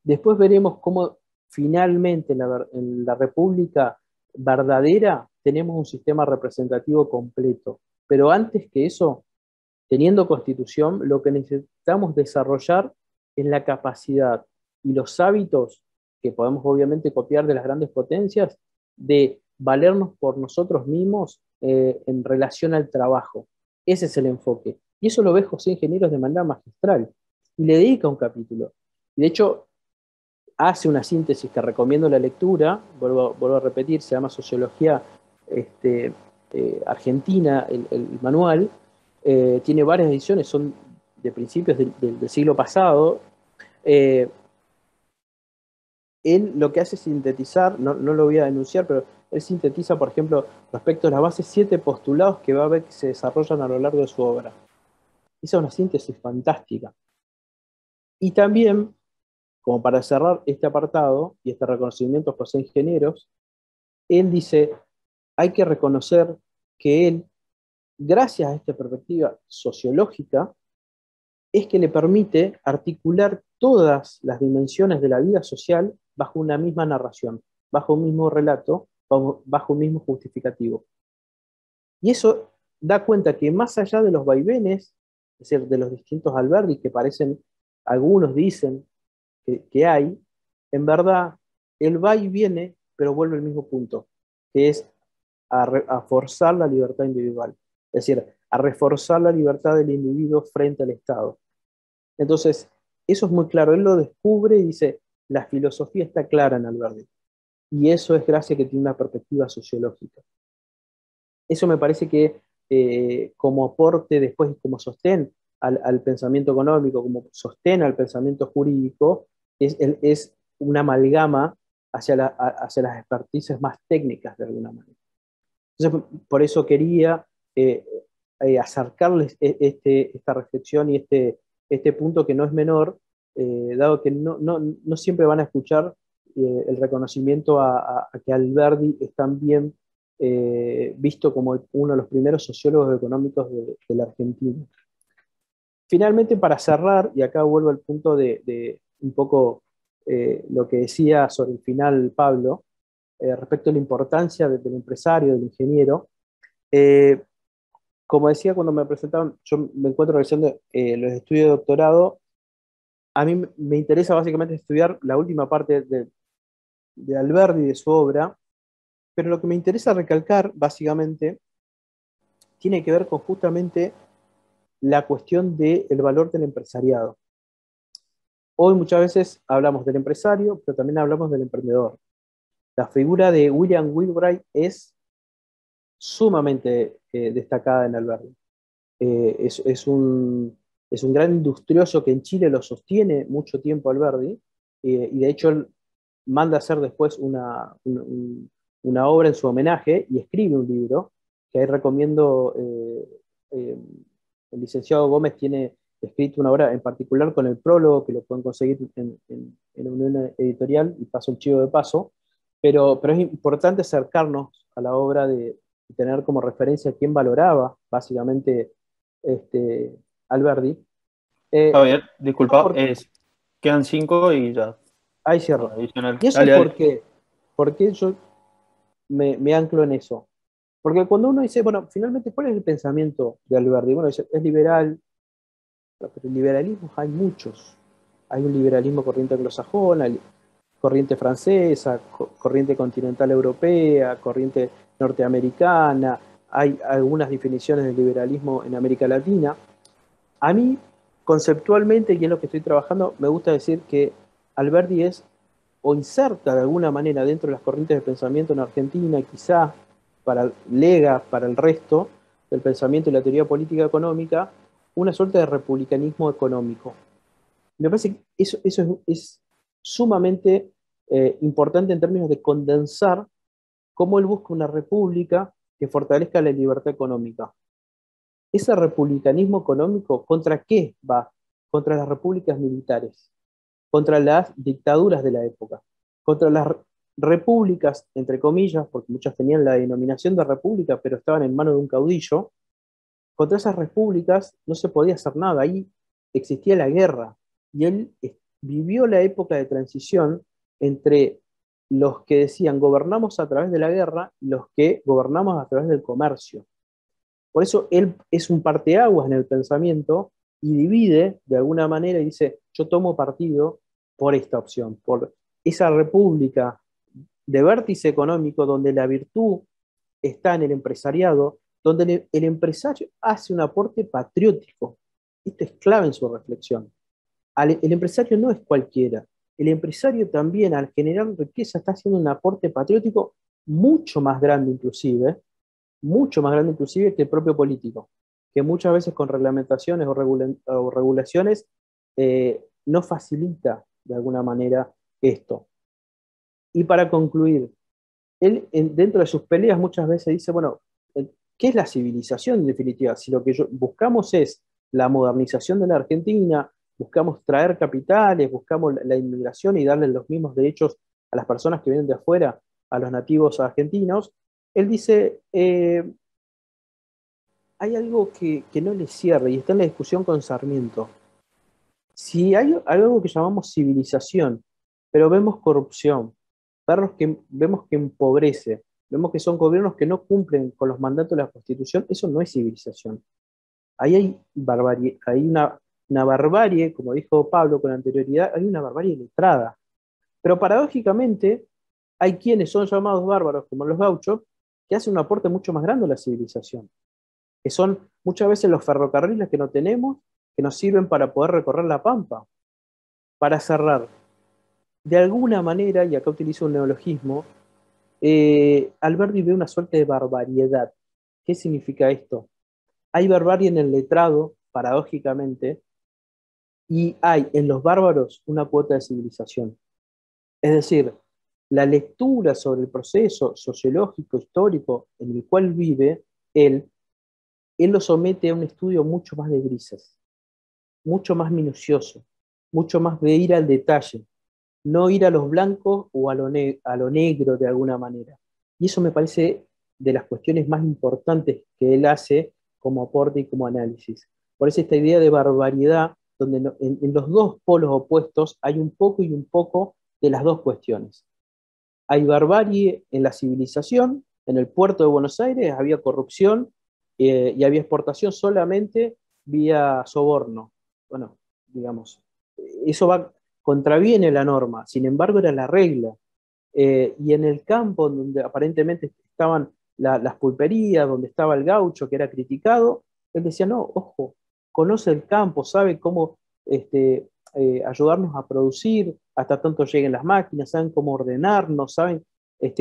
Después veremos cómo finalmente en la República verdadera tenemos un sistema representativo completo. Pero antes que eso, teniendo constitución, lo que necesitamos desarrollar es la capacidad y los hábitos que podemos obviamente copiar de las grandes potencias, de valernos por nosotros mismos en relación al trabajo. Ese es el enfoque. Y eso lo ve José Ingenieros de manera magistral. Y le dedica un capítulo. Y de hecho, hace una síntesis que recomiendo la lectura, vuelvo a repetir, se llama Sociología Argentina, el manual. Tiene varias ediciones, son de principios del siglo pasado. Él lo que hace es sintetizar, no lo voy a denunciar, pero él sintetiza, por ejemplo, respecto a las bases, 7 postulados que va a ver que se desarrollan a lo largo de su obra. Esa es una síntesis fantástica. Y también, como para cerrar este apartado y este reconocimiento a José Ingenieros, él dice, hay que reconocer que él, gracias a esta perspectiva sociológica, es que le permite articular todas las dimensiones de la vida social bajo una misma narración, bajo un mismo relato, bajo un mismo justificativo. Y eso da cuenta que más allá de los vaivenes, es decir, de los distintos Alberdi que parecen, algunos dicen que hay, en verdad, él va y viene, pero vuelve al mismo punto, que es a forzar la libertad individual, es decir, a reforzar la libertad del individuo frente al Estado. Entonces, eso es muy claro, él lo descubre y dice, la filosofía está clara en Alberdi, y eso es gracias a que tiene una perspectiva sociológica. Eso me parece que como aporte después, como sostén al pensamiento económico, como sostén al pensamiento jurídico, es una amalgama hacia las expertices más técnicas de alguna manera. Entonces, por eso quería acercarles esta reflexión y este punto que no es menor, dado que no siempre van a escuchar el reconocimiento a que Alberdi es también visto como uno de los primeros sociólogos económicos de la Argentina. Finalmente, para cerrar, y acá vuelvo al punto de un poco lo que decía sobre el final Pablo, respecto a la importancia del empresario, del ingeniero. Como decía cuando me presentaban, yo me encuentro realizando los estudios de doctorado. A mí me interesa básicamente estudiar la última parte de Alberdi, de su obra, pero lo que me interesa recalcar básicamente tiene que ver con justamente la cuestión del valor del empresariado. Hoy muchas veces hablamos del empresario, pero también hablamos del emprendedor. La figura de William Wheelwright es sumamente destacada en Alberdi. Es un gran industrioso que en Chile lo sostiene mucho tiempo Alberdi, y de hecho él manda a hacer después una obra en su homenaje y escribe un libro que ahí recomiendo. El licenciado Gómez tiene escrito una obra en particular con el prólogo, que lo pueden conseguir en Unión Editorial, y paso el chivo de paso, pero es importante acercarnos a la obra de tener como referencia quién valoraba básicamente Alberdi. Javier, disculpa, Porque, quedan 5 y ya. ahí cierro. Adicional. ¿Y eso Dale, dale. por qué yo me anclo en eso? Porque cuando uno dice, bueno, finalmente, ¿cuál es el pensamiento de Alberdi? Bueno, dice, es liberal, pero liberalismos hay muchos. Hay un liberalismo corriente anglosajona, corriente francesa, corriente continental europea, corriente norteamericana, hay algunas definiciones de liberalismo en América Latina. A mí, conceptualmente, y es lo que estoy trabajando, me gusta decir que Alberdi es, o inserta de alguna manera dentro de las corrientes de pensamiento en Argentina, quizá lega para el resto del pensamiento y la teoría política económica, una suerte de republicanismo económico. Me parece que eso es sumamente importante en términos de condensar cómo él busca una república que fortalezca la libertad económica. Ese republicanismo económico, ¿contra qué va? Contra las repúblicas militares, contra las dictaduras de la época, contra las repúblicas, entre comillas, porque muchas tenían la denominación de república, pero estaban en manos de un caudillo. Contra esas repúblicas no se podía hacer nada, ahí existía la guerra, y él vivió la época de transición entre los que decían gobernamos a través de la guerra y los que gobernamos a través del comercio. Por eso él es un parteaguas en el pensamiento y divide de alguna manera y dice, yo tomo partido por esta opción, por esa república de vértice económico donde la virtud está en el empresariado, donde el empresario hace un aporte patriótico. Esto es clave en su reflexión. El empresario no es cualquiera. El empresario también, al generar riqueza, está haciendo un aporte patriótico mucho más grande inclusive que el propio político, que muchas veces con reglamentaciones o regulaciones no facilita de alguna manera esto. Y para concluir, él dentro de sus peleas muchas veces dice, bueno, ¿qué es la civilización en definitiva? Si lo que buscamos es la modernización de la Argentina, buscamos traer capitales, buscamos la inmigración y darle los mismos derechos a las personas que vienen de afuera, a los nativos argentinos, él dice, hay algo que no le cierra y está en la discusión con Sarmiento. Si hay algo que llamamos civilización, pero vemos corrupción, vemos que empobrece, vemos que son gobiernos que no cumplen con los mandatos de la Constitución, eso no es civilización. Ahí hay barbarie, hay una barbarie, como dijo Pablo con anterioridad, hay una barbarie letrada. Pero paradójicamente, hay quienes son llamados bárbaros, como los gauchos, que hacen un aporte mucho más grande a la civilización, que son muchas veces los ferrocarriles que no tenemos, que nos sirven para poder recorrer la Pampa. Para cerrar, de alguna manera, y acá utilizo un neologismo, Alberti ve una suerte de barbariedad. ¿Qué significa esto? Hay barbarie en el letrado, paradójicamente, y hay en los bárbaros una cuota de civilización. Es decir, la lectura sobre el proceso sociológico, histórico en el cual vive él, él lo somete a un estudio mucho más de grises, mucho más minucioso, mucho más de ir al detalle, no ir a los blancos o a a lo negro de alguna manera. Y eso me parece de las cuestiones más importantes que él hace como aporte y como análisis. Por eso esta idea de barbaridad, donde en los dos polos opuestos hay un poco y un poco de las dos cuestiones. Hay barbarie en la civilización, en el puerto de Buenos Aires había corrupción y había exportación solamente vía soborno. Bueno, digamos, eso va, contraviene la norma, sin embargo era la regla. Y en el campo donde aparentemente estaban las pulperías, donde estaba el gaucho que era criticado, él decía, no, ojo, conoce el campo, sabe cómo ayudarnos a producir hasta tanto lleguen las máquinas, saben cómo ordenarnos, saben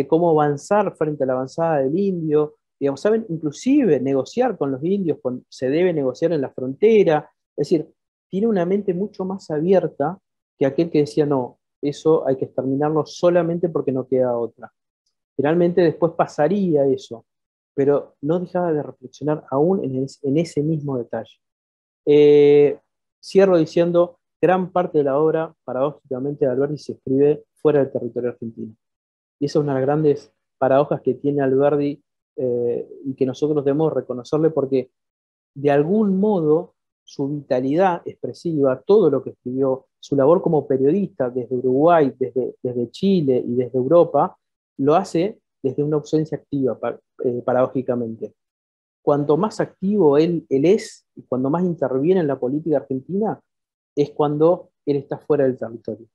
cómo avanzar frente a la avanzada del indio, digamos, saben inclusive negociar con los indios cuando se debe negociar en la frontera, es decir, tiene una mente mucho más abierta que aquel que decía, no, eso hay que exterminarlo solamente porque no queda otra. Finalmente después pasaría eso, pero no dejaba de reflexionar aún en ese mismo detalle. Cierro diciendo, gran parte de la obra, paradójicamente, de Alberdi se escribe fuera del territorio argentino. Y esa es una de las grandes paradojas que tiene Alberdi y que nosotros debemos reconocerle porque de algún modo su vitalidad expresiva, todo lo que escribió, su labor como periodista desde Uruguay, desde Chile y desde Europa, lo hace desde una ausencia activa, paradójicamente. Cuanto más activo él es y cuando más interviene en la política argentina, es cuando él está fuera del territorio.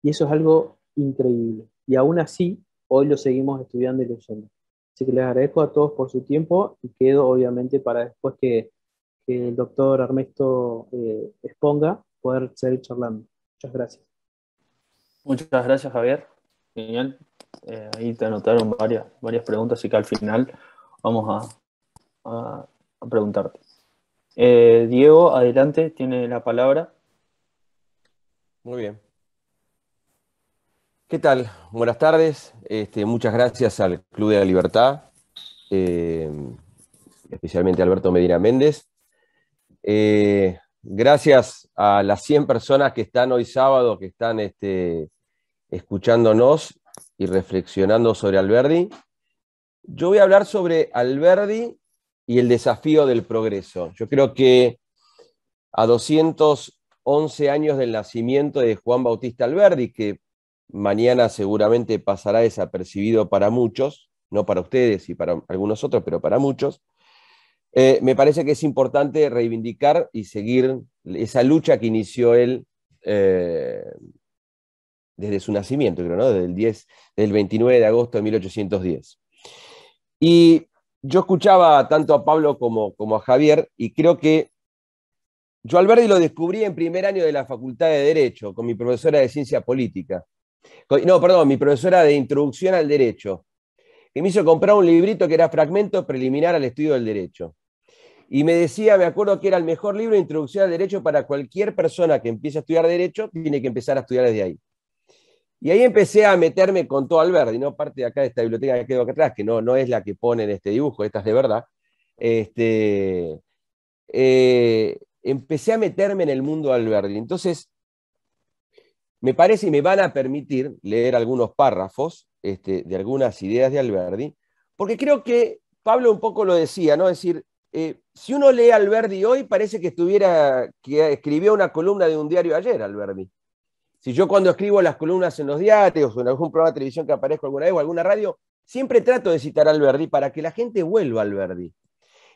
Y eso es algo increíble. Y aún así, hoy lo seguimos estudiando y leyendo. Así que les agradezco a todos por su tiempo y quedo obviamente para después que el doctor Ernesto exponga, poder seguir charlando. Muchas gracias. Muchas gracias, Javier. Genial. Ahí te anotaron varias preguntas, así que al final vamos a preguntarte. Diego, adelante, tiene la palabra. Muy bien. ¿Qué tal? Buenas tardes. Muchas gracias al Club de la Libertad, especialmente a Alberto Medina Méndez. Gracias a las 100 personas que están hoy sábado, que están escuchándonos y reflexionando sobre Alberdi. Yo voy a hablar sobre Alberdi y el desafío del progreso. Yo creo que a 211 años del nacimiento de Juan Bautista Alberdi, que mañana seguramente pasará desapercibido para muchos, no para ustedes y para algunos otros, pero para muchos, me parece que es importante reivindicar y seguir esa lucha que inició él desde su nacimiento, creo, ¿no? Desde el 29 de agosto de 1810. Y yo escuchaba tanto a Pablo como a Javier, y creo que yo Alberdi lo descubrí en primer año de la Facultad de Derecho, con mi profesora de Ciencia Política. No, perdón, mi profesora de Introducción al Derecho, que me hizo comprar un librito que era Fragmento Preliminar al Estudio del Derecho. Y me decía, me acuerdo que era el mejor libro de introducción al derecho para cualquier persona que empiece a estudiar derecho, tiene que empezar a estudiar desde ahí. Y ahí empecé a meterme con todo Alberdi, ¿no? Parte de acá de esta biblioteca que quedó acá atrás, que no es la que pone en este dibujo, esta es de verdad. Empecé a meterme en el mundo de Alberdi. Entonces, me parece y me van a permitir leer algunos párrafos de algunas ideas de Alberdi, porque creo que Pablo un poco lo decía, ¿no? Es decir, si uno lee Alberdi hoy, parece que escribió una columna de un diario ayer, Alberdi. Si yo cuando escribo las columnas en los diarios o en algún programa de televisión que aparezco alguna vez o alguna radio, siempre trato de citar a Alberdi para que la gente vuelva a Alberdi.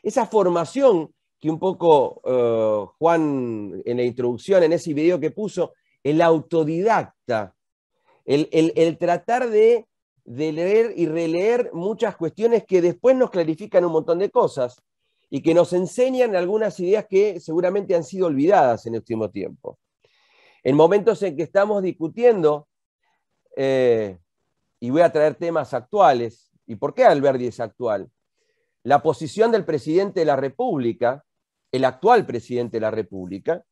Esa formación que un poco Juan en la introducción, en ese video que puso, el autodidacta, el tratar de leer y releer muchas cuestiones que después nos clarifican un montón de cosas y que nos enseñan algunas ideas que seguramente han sido olvidadas en el último tiempo. En momentos en que estamos discutiendo, y voy a traer temas actuales, ¿y por qué Alberdi es actual? La posición del presidente de la República el actual presidente de la República,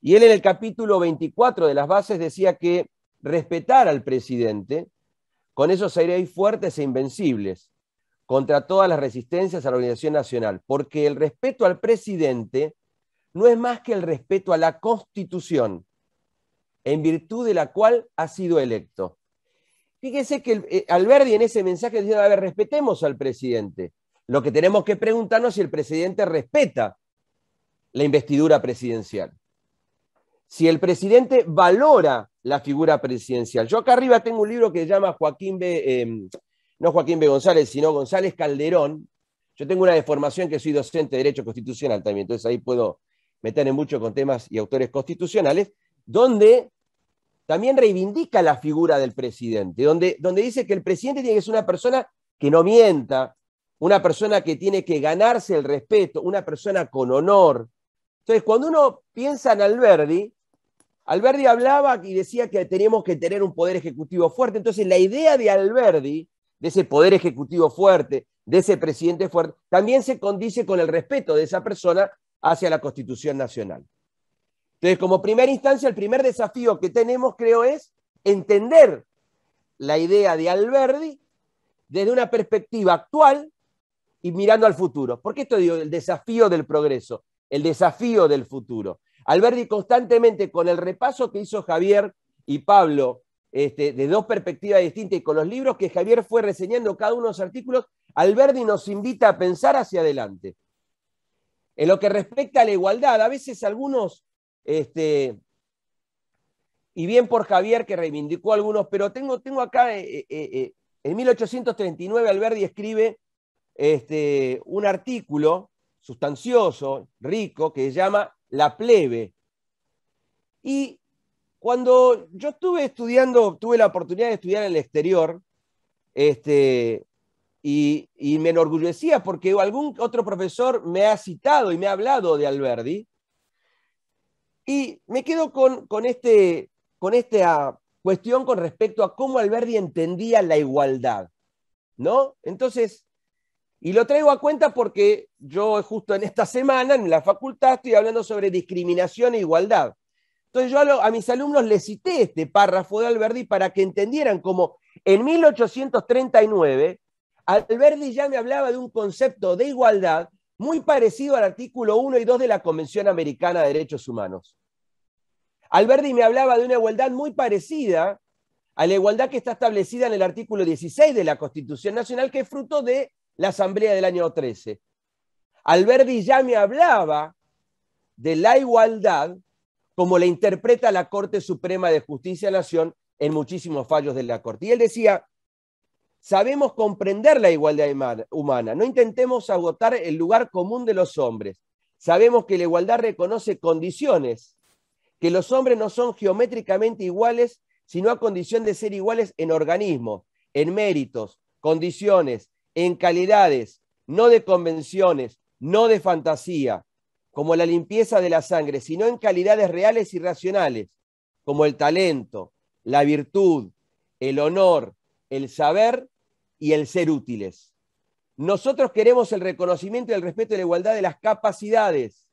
y él en el capítulo 24 de las bases decía que respetar al presidente, con eso seréis fuertes e invencibles contra todas las resistencias a la organización nacional, porque el respeto al presidente no es más que el respeto a la Constitución, en virtud de la cual ha sido electo. Fíjese que Alberdi en ese mensaje decía, a ver, respetemos al presidente. Lo que tenemos que preguntarnos es si el presidente respeta la investidura presidencial. Si el presidente valora la figura presidencial. Yo acá arriba tengo un libro que se llama no Joaquín B. González, sino González Calderón. Yo tengo una deformación que soy docente de Derecho Constitucional también, entonces ahí puedo meterme mucho con temas y autores constitucionales, donde también reivindica la figura del presidente, donde dice que el presidente tiene que ser una persona que no mienta, una persona que tiene que ganarse el respeto, una persona con honor. Entonces, cuando uno piensa en Alberdi hablaba y decía que teníamos que tener un poder ejecutivo fuerte. Entonces, la idea de Alberdi, de ese poder ejecutivo fuerte, de ese presidente fuerte, también se condice con el respeto de esa persona hacia la Constitución Nacional. Entonces, como primera instancia, el primer desafío que tenemos, creo, es entender la idea de Alberdi desde una perspectiva actual y mirando al futuro. ¿Por qué esto digo? El desafío del progreso, el desafío del futuro. Alberdi constantemente, con el repaso que hizo Javier y Pablo, de dos perspectivas distintas y con los libros que Javier fue reseñando cada uno de los artículos, Alberdi nos invita a pensar hacia adelante. En lo que respecta a la igualdad, a veces algunos, y bien por Javier que reivindicó algunos, pero tengo acá, en 1839 Alberdi escribe un artículo sustancioso, rico, que se llama La plebe. Y cuando yo tuve la oportunidad de estudiar en el exterior, y me enorgullecía porque algún otro profesor me ha citado y me ha hablado de Alberdi, y me quedo con esta cuestión con respecto a cómo Alberdi entendía la igualdad, ¿no? Entonces, y lo traigo a cuenta porque yo justo en esta semana en la facultad estoy hablando sobre discriminación e igualdad. Entonces yo a mis alumnos les cité este párrafo de Alberdi para que entendieran cómo en 1839 Alberdi ya me hablaba de un concepto de igualdad muy parecido al artículo 1 y 2 de la Convención Americana de Derechos Humanos. Alberdi me hablaba de una igualdad muy parecida a la igualdad que está establecida en el artículo 16 de la Constitución Nacional, que es fruto de la Asamblea del año 13. Alberdi ya me hablaba de la igualdad como la interpreta la Corte Suprema de Justicia de la Nación en muchísimos fallos de la Corte. Y él decía, sabemos comprender la igualdad humana, no intentemos agotar el lugar común de los hombres. Sabemos que la igualdad reconoce condiciones, que los hombres no son geométricamente iguales, sino a condición de ser iguales en organismos, en méritos, condiciones, en calidades, no de convenciones, no de fantasía, como la limpieza de la sangre, sino en calidades reales y racionales, como el talento, la virtud, el honor, el saber y el ser útiles. Nosotros queremos el reconocimiento y el respeto y la igualdad de las capacidades.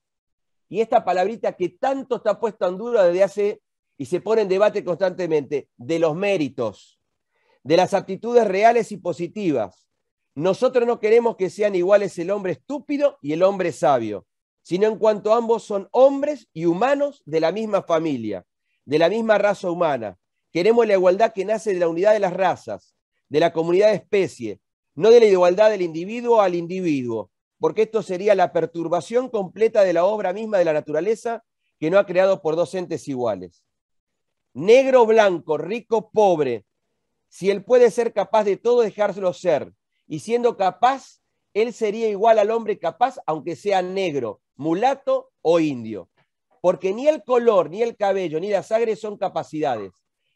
Y esta palabrita que tanto está puesta en duda desde hace, y se pone en debate constantemente, de los méritos, de las aptitudes reales y positivas. Nosotros no queremos que sean iguales el hombre estúpido y el hombre sabio, sino en cuanto ambos son hombres y humanos de la misma familia, de la misma raza humana. Queremos la igualdad que nace de la unidad de las razas, de la comunidad de especie, no de la igualdad del individuo al individuo, porque esto sería la perturbación completa de la obra misma de la naturaleza que no ha creado por dos entes iguales. Negro, blanco, rico, pobre, si él puede ser capaz de todo, dejárselo ser, y siendo capaz, él sería igual al hombre capaz, aunque sea negro, mulato o indio, porque ni el color, ni el cabello, ni la sangre son capacidades.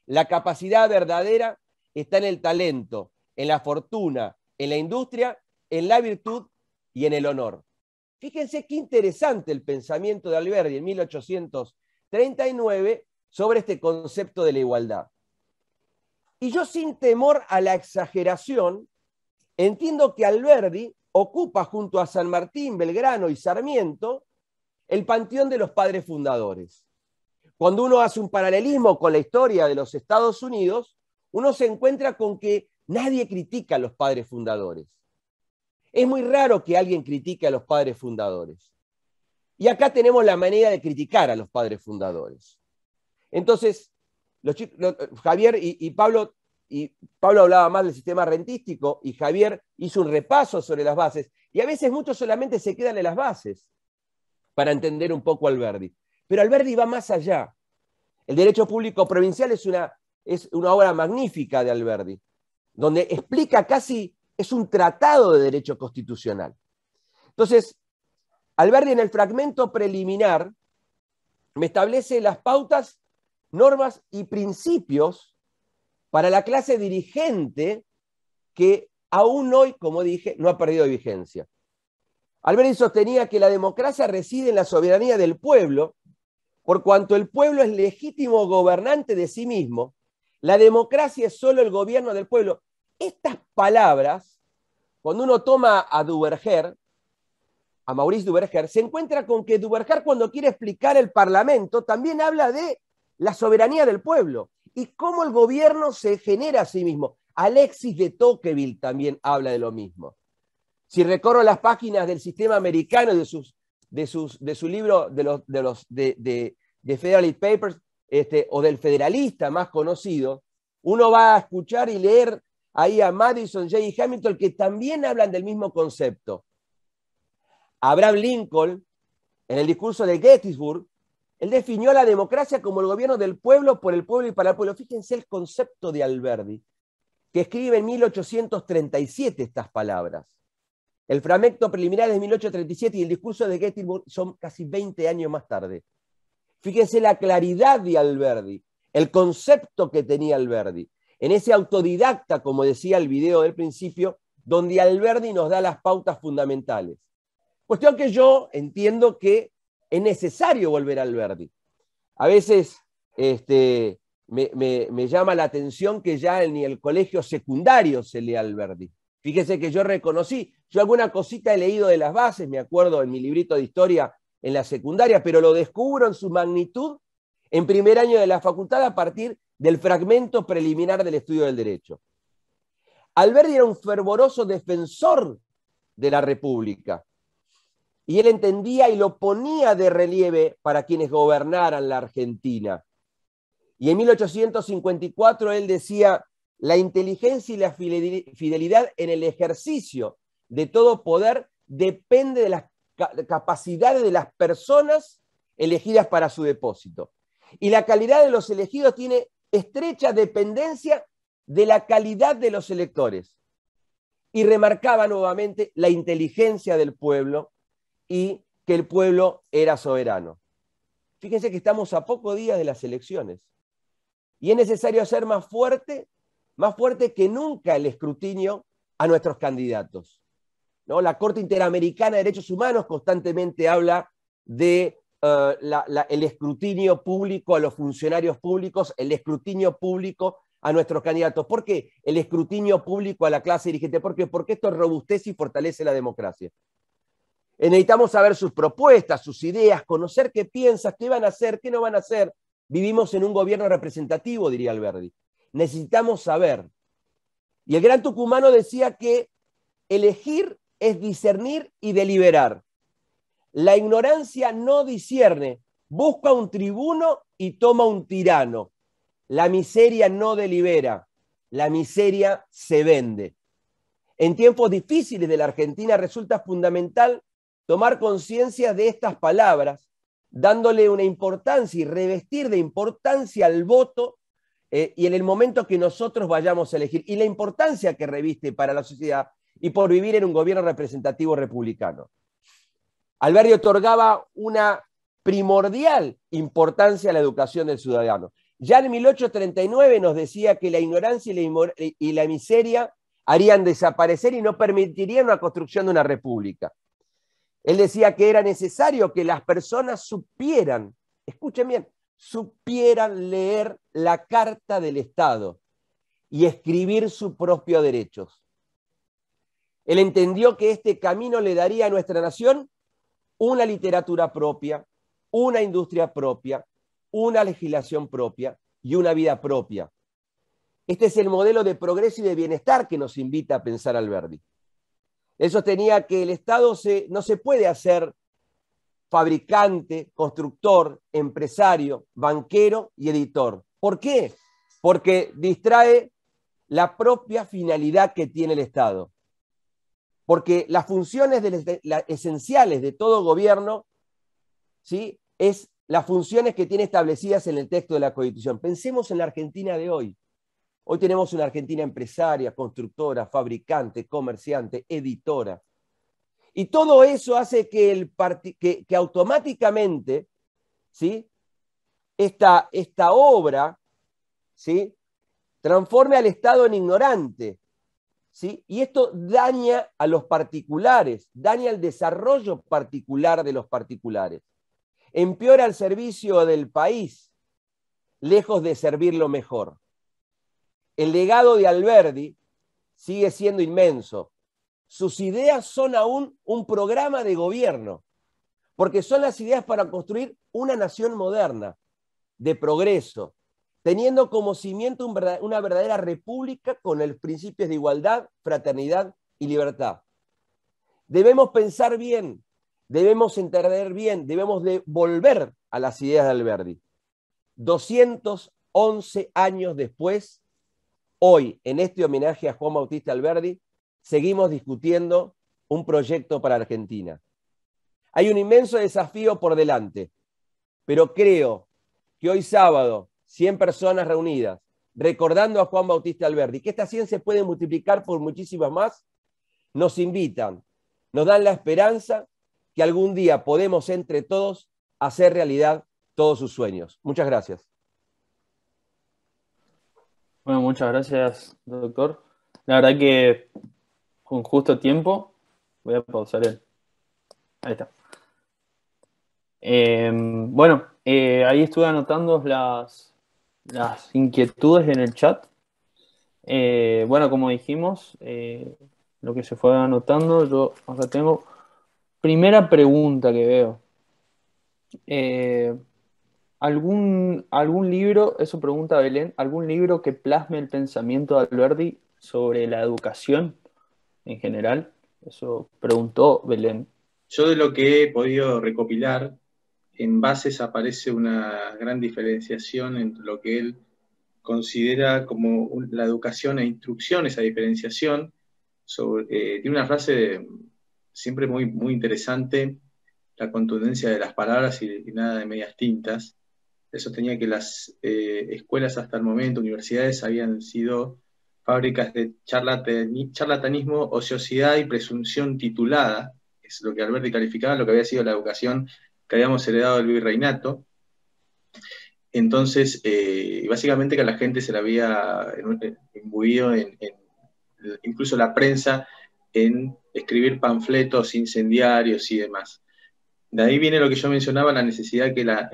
La capacidad verdadera está en el talento, en la fortuna, en la industria, en la virtud y en el honor. Fíjense qué interesante el pensamiento de Alberdi en 1839 sobre este concepto de la igualdad. Y yo, sin temor a la exageración, entiendo que Alberdi ocupa junto a San Martín, Belgrano y Sarmiento el panteón de los padres fundadores. Cuando uno hace un paralelismo con la historia de los Estados Unidos, uno se encuentra con que nadie critica a los padres fundadores. Es muy raro que alguien critique a los padres fundadores. Y acá tenemos la manera de criticar a los padres fundadores. Entonces, Javier y Pablo hablaba más del sistema rentístico y Javier hizo un repaso sobre las bases. Y a veces muchos solamente se quedan en las bases para entender un poco a Alberdi. Pero Alberdi va más allá. El derecho público provincial es una obra magnífica de Alberdi, donde explica casi, es un tratado de derecho constitucional. Entonces, Alberdi en el fragmento preliminar me establece las pautas, normas y principios para la clase dirigente que aún hoy, como dije, no ha perdido vigencia. Alberdi sostenía que la democracia reside en la soberanía del pueblo, por cuanto el pueblo es legítimo gobernante de sí mismo, la democracia es solo el gobierno del pueblo. Estas palabras, cuando uno toma a Duverger, a Maurice Duverger, se encuentra con que Duverger, cuando quiere explicar el Parlamento, también habla de la soberanía del pueblo y cómo el gobierno se genera a sí mismo. Alexis de Tocqueville también habla de lo mismo. Si recorro las páginas del sistema americano, de su libro de Federalist Papers, o del Federalista más conocido, uno va a escuchar y leer ahí a Madison, J. y Hamilton, que también hablan del mismo concepto. Abraham Lincoln, en el discurso de Gettysburg, él definió la democracia como el gobierno del pueblo, por el pueblo y para el pueblo. Fíjense el concepto de Alberdi, que escribe en 1837 estas palabras. El fragmento preliminar es de 1837 y el discurso de Gettysburg son casi 20 años más tarde. Fíjense la claridad de Alberdi, el concepto que tenía Alberdi, en ese autodidacta, como decía el video del principio, donde Alberdi nos da las pautas fundamentales. Cuestión que yo entiendo que es necesario volver a Alberdi. A veces me llama la atención que ya ni el colegio secundario se lee Alberdi. Fíjese que yo reconocí, yo alguna cosita he leído de las bases, me acuerdo en mi librito de historia en la secundaria, pero lo descubro en su magnitud en primer año de la facultad a partir del fragmento preliminar del estudio del derecho. Alberdi era un fervoroso defensor de la República y él entendía y lo ponía de relieve para quienes gobernaran la Argentina. Y en 1854 él decía: la inteligencia y la fidelidad en el ejercicio de todo poder depende de las capacidades de las personas elegidas para su depósito. Y la calidad de los elegidos tiene estrecha dependencia de la calidad de los electores. Y remarcaba nuevamente la inteligencia del pueblo y que el pueblo era soberano. Fíjense que estamos a pocos días de las elecciones. Y es necesario hacer más fuerte que nunca el escrutinio a nuestros candidatos, ¿no? La Corte Interamericana de Derechos Humanos constantemente habla de el escrutinio público a los funcionarios públicos, el escrutinio público a nuestros candidatos. ¿Por qué el escrutinio público a la clase dirigente? Porque esto robustece y fortalece la democracia. Necesitamos saber sus propuestas, sus ideas, conocer qué piensan, qué van a hacer, qué no van a hacer. Vivimos en un gobierno representativo, diría Alberdi. Necesitamos saber. Y el gran tucumano decía que elegir es discernir y deliberar. La ignorancia no discierne, busca un tribuno y toma un tirano. La miseria no delibera, la miseria se vende. En tiempos difíciles de la Argentina resulta fundamental tomar conciencia de estas palabras, dándole una importancia y revestir de importancia al voto y en el momento que nosotros vayamos a elegir, y la importancia que reviste para la sociedad y por vivir en un gobierno representativo republicano. Alberdi otorgaba una primordial importancia a la educación del ciudadano. Ya en 1839 nos decía que la ignorancia y la miseria harían desaparecer y no permitirían la construcción de una república. Él decía que era necesario que las personas supieran, escuchen bien, supieran leer la Carta del Estado y escribir sus propios derechos. Él entendió que este camino le daría a nuestra nación una literatura propia, una industria propia, una legislación propia y una vida propia. Este es el modelo de progreso y de bienestar que nos invita a pensar Alberdi. Él sostenía que el Estado no se puede hacer fabricante, constructor, empresario, banquero y editor. ¿Por qué? Porque distrae la propia finalidad que tiene el Estado. Porque las funciones esenciales de todo gobierno, ¿sí?, es las funciones que tiene establecidas en el texto de la Constitución. Pensemos en la Argentina de hoy. Hoy tenemos una Argentina empresaria, constructora, fabricante, comerciante, editora. Y todo eso hace que automáticamente, ¿sí?, esta obra, ¿sí?, transforme al Estado en ignorante, ¿sí? Y esto daña a los particulares, daña el desarrollo particular de los particulares, empeora el servicio del país, lejos de servirlo mejor. El legado de Alberdi sigue siendo inmenso. Sus ideas son aún un programa de gobierno, porque son las ideas para construir una nación moderna, de progreso, teniendo como cimiento una verdadera república con los principios de igualdad, fraternidad y libertad. Debemos pensar bien, debemos entender bien, debemos de volver a las ideas de Alberdi. 211 años después, hoy, en este homenaje a Juan Bautista Alberdi, seguimos discutiendo un proyecto para Argentina. Hay un inmenso desafío por delante, pero creo que hoy sábado, 100 personas reunidas, recordando a Juan Bautista Alberdi, que estas 100 se pueden multiplicar por muchísimas más, nos invitan, nos dan la esperanza que algún día podemos entre todos hacer realidad todos sus sueños. Muchas gracias. Bueno, muchas gracias, doctor. La verdad que con justo tiempo voy a pausar el... Ahí está. Bueno, ahí estuve anotando las inquietudes en el chat. Bueno, como dijimos, lo que se fue anotando, yo acá tengo. Primera pregunta que veo. ¿Algún libro, eso pregunta Belén, algún libro que plasme el pensamiento de Alberdi sobre la educación en general? Eso preguntó Belén. Yo de lo que he podido recopilar, en bases aparece una gran diferenciación entre lo que él considera como la educación e instrucción, esa diferenciación. Tiene una frase siempre muy, muy interesante, la contundencia de las palabras y nada de medias tintas. Él sostenía que las escuelas hasta el momento, universidades, habían sido fábricas de charlatanismo, ociosidad y presunción titulada, es lo que Alberti calificaba, lo que había sido la educación que habíamos heredado del virreinato. Entonces, básicamente que a la gente se la había imbuido incluso la prensa, en escribir panfletos incendiarios y demás. De ahí viene lo que yo mencionaba, la necesidad que la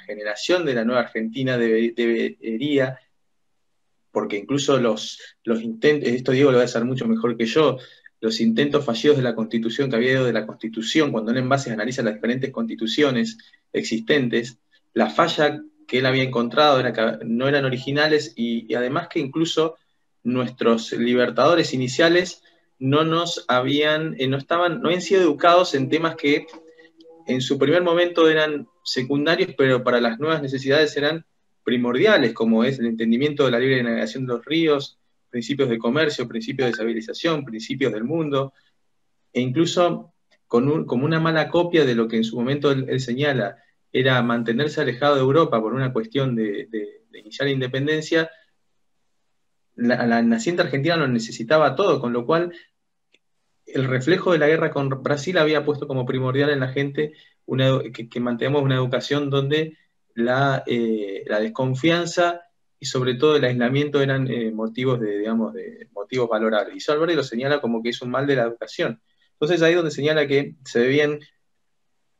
generación de la nueva Argentina debería, porque incluso los intentos, esto Diego lo va a hacer mucho mejor que yo, los intentos fallidos de la Constitución, que había ido de la Constitución, cuando él en bases analiza las diferentes constituciones existentes, la falla que él había encontrado era que no eran originales y además que incluso nuestros libertadores iniciales no habían sido educados en temas que en su primer momento eran secundarios, pero para las nuevas necesidades eran primordiales, como es el entendimiento de la libre navegación de los ríos, principios de comercio, principios de civilización, principios del mundo, e incluso como una mala copia de lo que en su momento él señala, era mantenerse alejado de Europa por una cuestión de iniciar la independencia. La naciente Argentina lo necesitaba todo, con lo cual el reflejo de la guerra con Brasil había puesto como primordial en la gente que mantengamos una educación donde la desconfianza y sobre todo el aislamiento eran motivos motivos valorables. Y Alberti lo señala como que es un mal de la educación. Entonces ahí es donde señala que se ve bien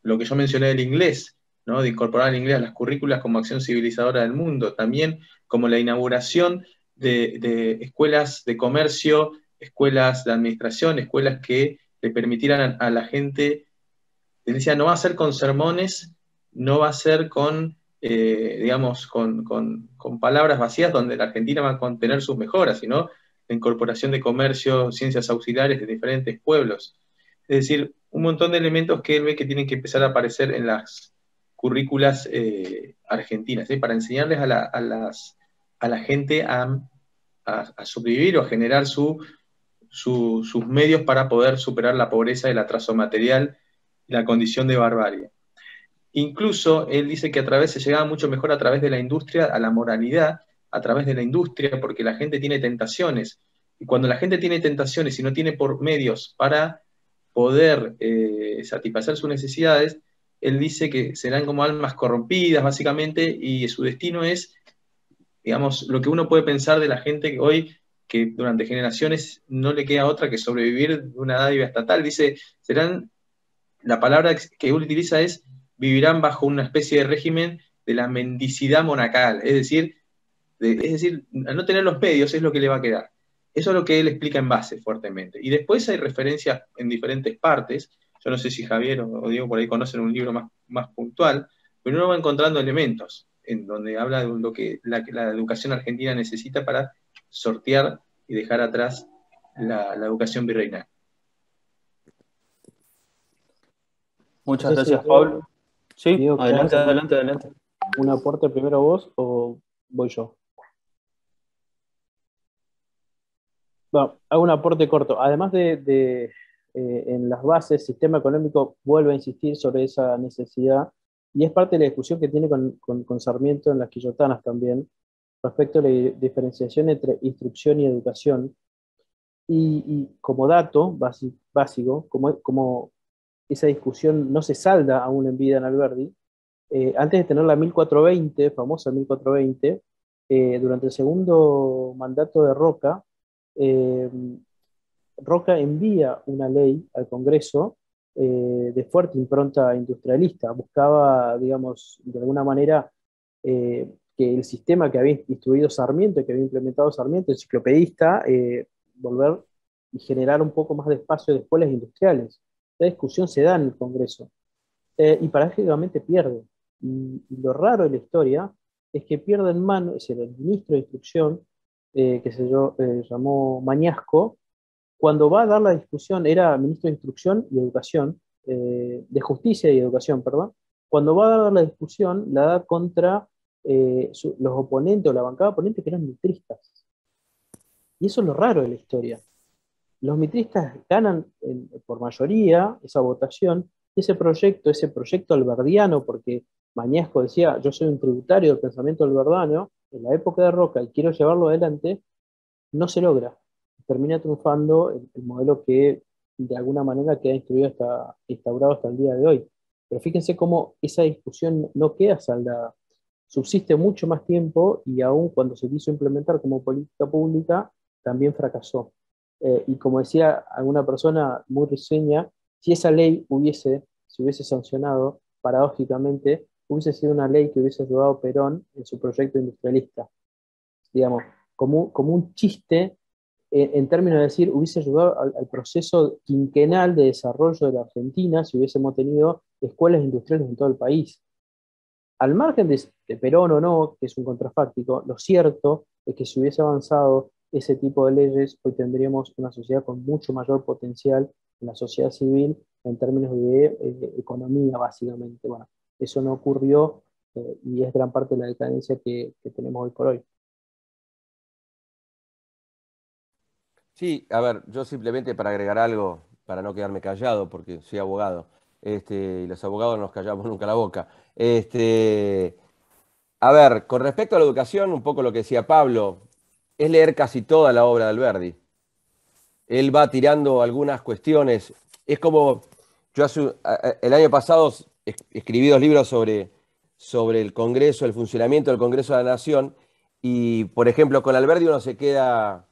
lo que yo mencioné del inglés, ¿no? De incorporar el inglés a las currículas como acción civilizadora del mundo, también como la inauguración de escuelas de comercio, escuelas de administración, escuelas que le permitieran a la gente Él decía, no va a ser con sermones, no va a ser con, digamos, con palabras vacías donde la Argentina va a contener sus mejoras, sino la incorporación de comercio, ciencias auxiliares de diferentes pueblos. Es decir, un montón de elementos que él ve que tienen que empezar a aparecer en las currículas argentinas, para enseñarles a la gente a sobrevivir o a generar sus medios para poder superar la pobreza, el atraso material y la condición de barbarie. Incluso él dice que a través se llegaba mucho mejor a través de la industria, a la moralidad, a través de la industria, porque la gente tiene tentaciones. Y cuando la gente tiene tentaciones y no tiene por medios para poder satisfacer sus necesidades, él dice que serán como almas corrompidas, básicamente, y su destino es, digamos, lo que uno puede pensar de la gente que hoy, que durante generaciones no le queda otra que sobrevivir de una dádiva estatal. Dice, serán, la palabra que él utiliza es, vivirán bajo una especie de régimen de la mendicidad monacal, es decir, al no tener los medios es lo que le va a quedar. Eso es lo que él explica en base fuertemente. Y después hay referencias en diferentes partes. Yo no sé si Javier o Diego por ahí conocen un libro más puntual, pero uno va encontrando elementos en donde habla de lo que la educación argentina necesita para sortear y dejar atrás la educación virreinal. Muchas No sé si gracias, Pablo. Sí, Diego, adelante, ¿querés adelante, adelante. un aporte primero vos o voy yo? Bueno, hago un aporte corto. Además en las bases, sistema económico vuelve a insistir sobre esa necesidad y es parte de la discusión que tiene con Sarmiento en las Quillotanas también, respecto a la diferenciación entre instrucción y educación. Y como dato básico, como esa discusión no se salda aún en vida en Alberdi, antes de tener la 1420, famosa 1420, durante el segundo mandato de Roca, eh, Roca envía una ley al Congreso de fuerte impronta industrialista. Buscaba, digamos, de alguna manera, que el sistema que había instruido Sarmiento, que había implementado Sarmiento, enciclopedista, volver y generar un poco más de espacio de escuelas industriales. La discusión se da en el Congreso y paradójicamente pierde. Y lo raro de la historia es que pierde en mano, es decir, el ministro de Instrucción, que se llamó Mañasco, cuando va a dar la discusión, era ministro de Instrucción y Educación, de Justicia y Educación, perdón, cuando va a dar la discusión, la da contra los oponentes o la bancada oponente que eran mitristas. Y eso es lo raro de la historia. Los mitristas ganan por mayoría esa votación, y ese proyecto alberdiano, porque Mañasco decía, yo soy un tributario del pensamiento alberdiano, en la época de Roca, y quiero llevarlo adelante, no se logra. Termina triunfando el modelo que de alguna manera queda instaurado hasta el día de hoy. Pero fíjense cómo esa discusión no queda saldada, subsiste mucho más tiempo y aún cuando se quiso implementar como política pública, también fracasó. Y como decía alguna persona muy risueña, si esa ley se hubiese sancionado, paradójicamente, hubiese sido una ley que hubiese ayudado a Perón en su proyecto industrialista. Digamos, como un chiste en términos de decir, hubiese ayudado al proceso quinquenal de desarrollo de la Argentina si hubiésemos tenido escuelas industriales en todo el país. Al margen de Perón o no, que es un contrafáctico, lo cierto es que si hubiese avanzado ese tipo de leyes, hoy tendríamos una sociedad con mucho mayor potencial en la sociedad civil en términos de economía, básicamente. Bueno, eso no ocurrió y es gran parte de la decadencia que tenemos hoy por hoy. Sí, a ver, yo simplemente para agregar algo, para no quedarme callado, porque soy abogado, y los abogados no nos callamos nunca la boca. A ver, con respecto a la educación, un poco lo que decía Pablo, es leer casi toda la obra de Alberdi. Él va tirando algunas cuestiones. Es como, yo el año pasado escribí 2 libros sobre el Congreso, el funcionamiento del Congreso de la Nación, y por ejemplo, con Alberdi uno se queda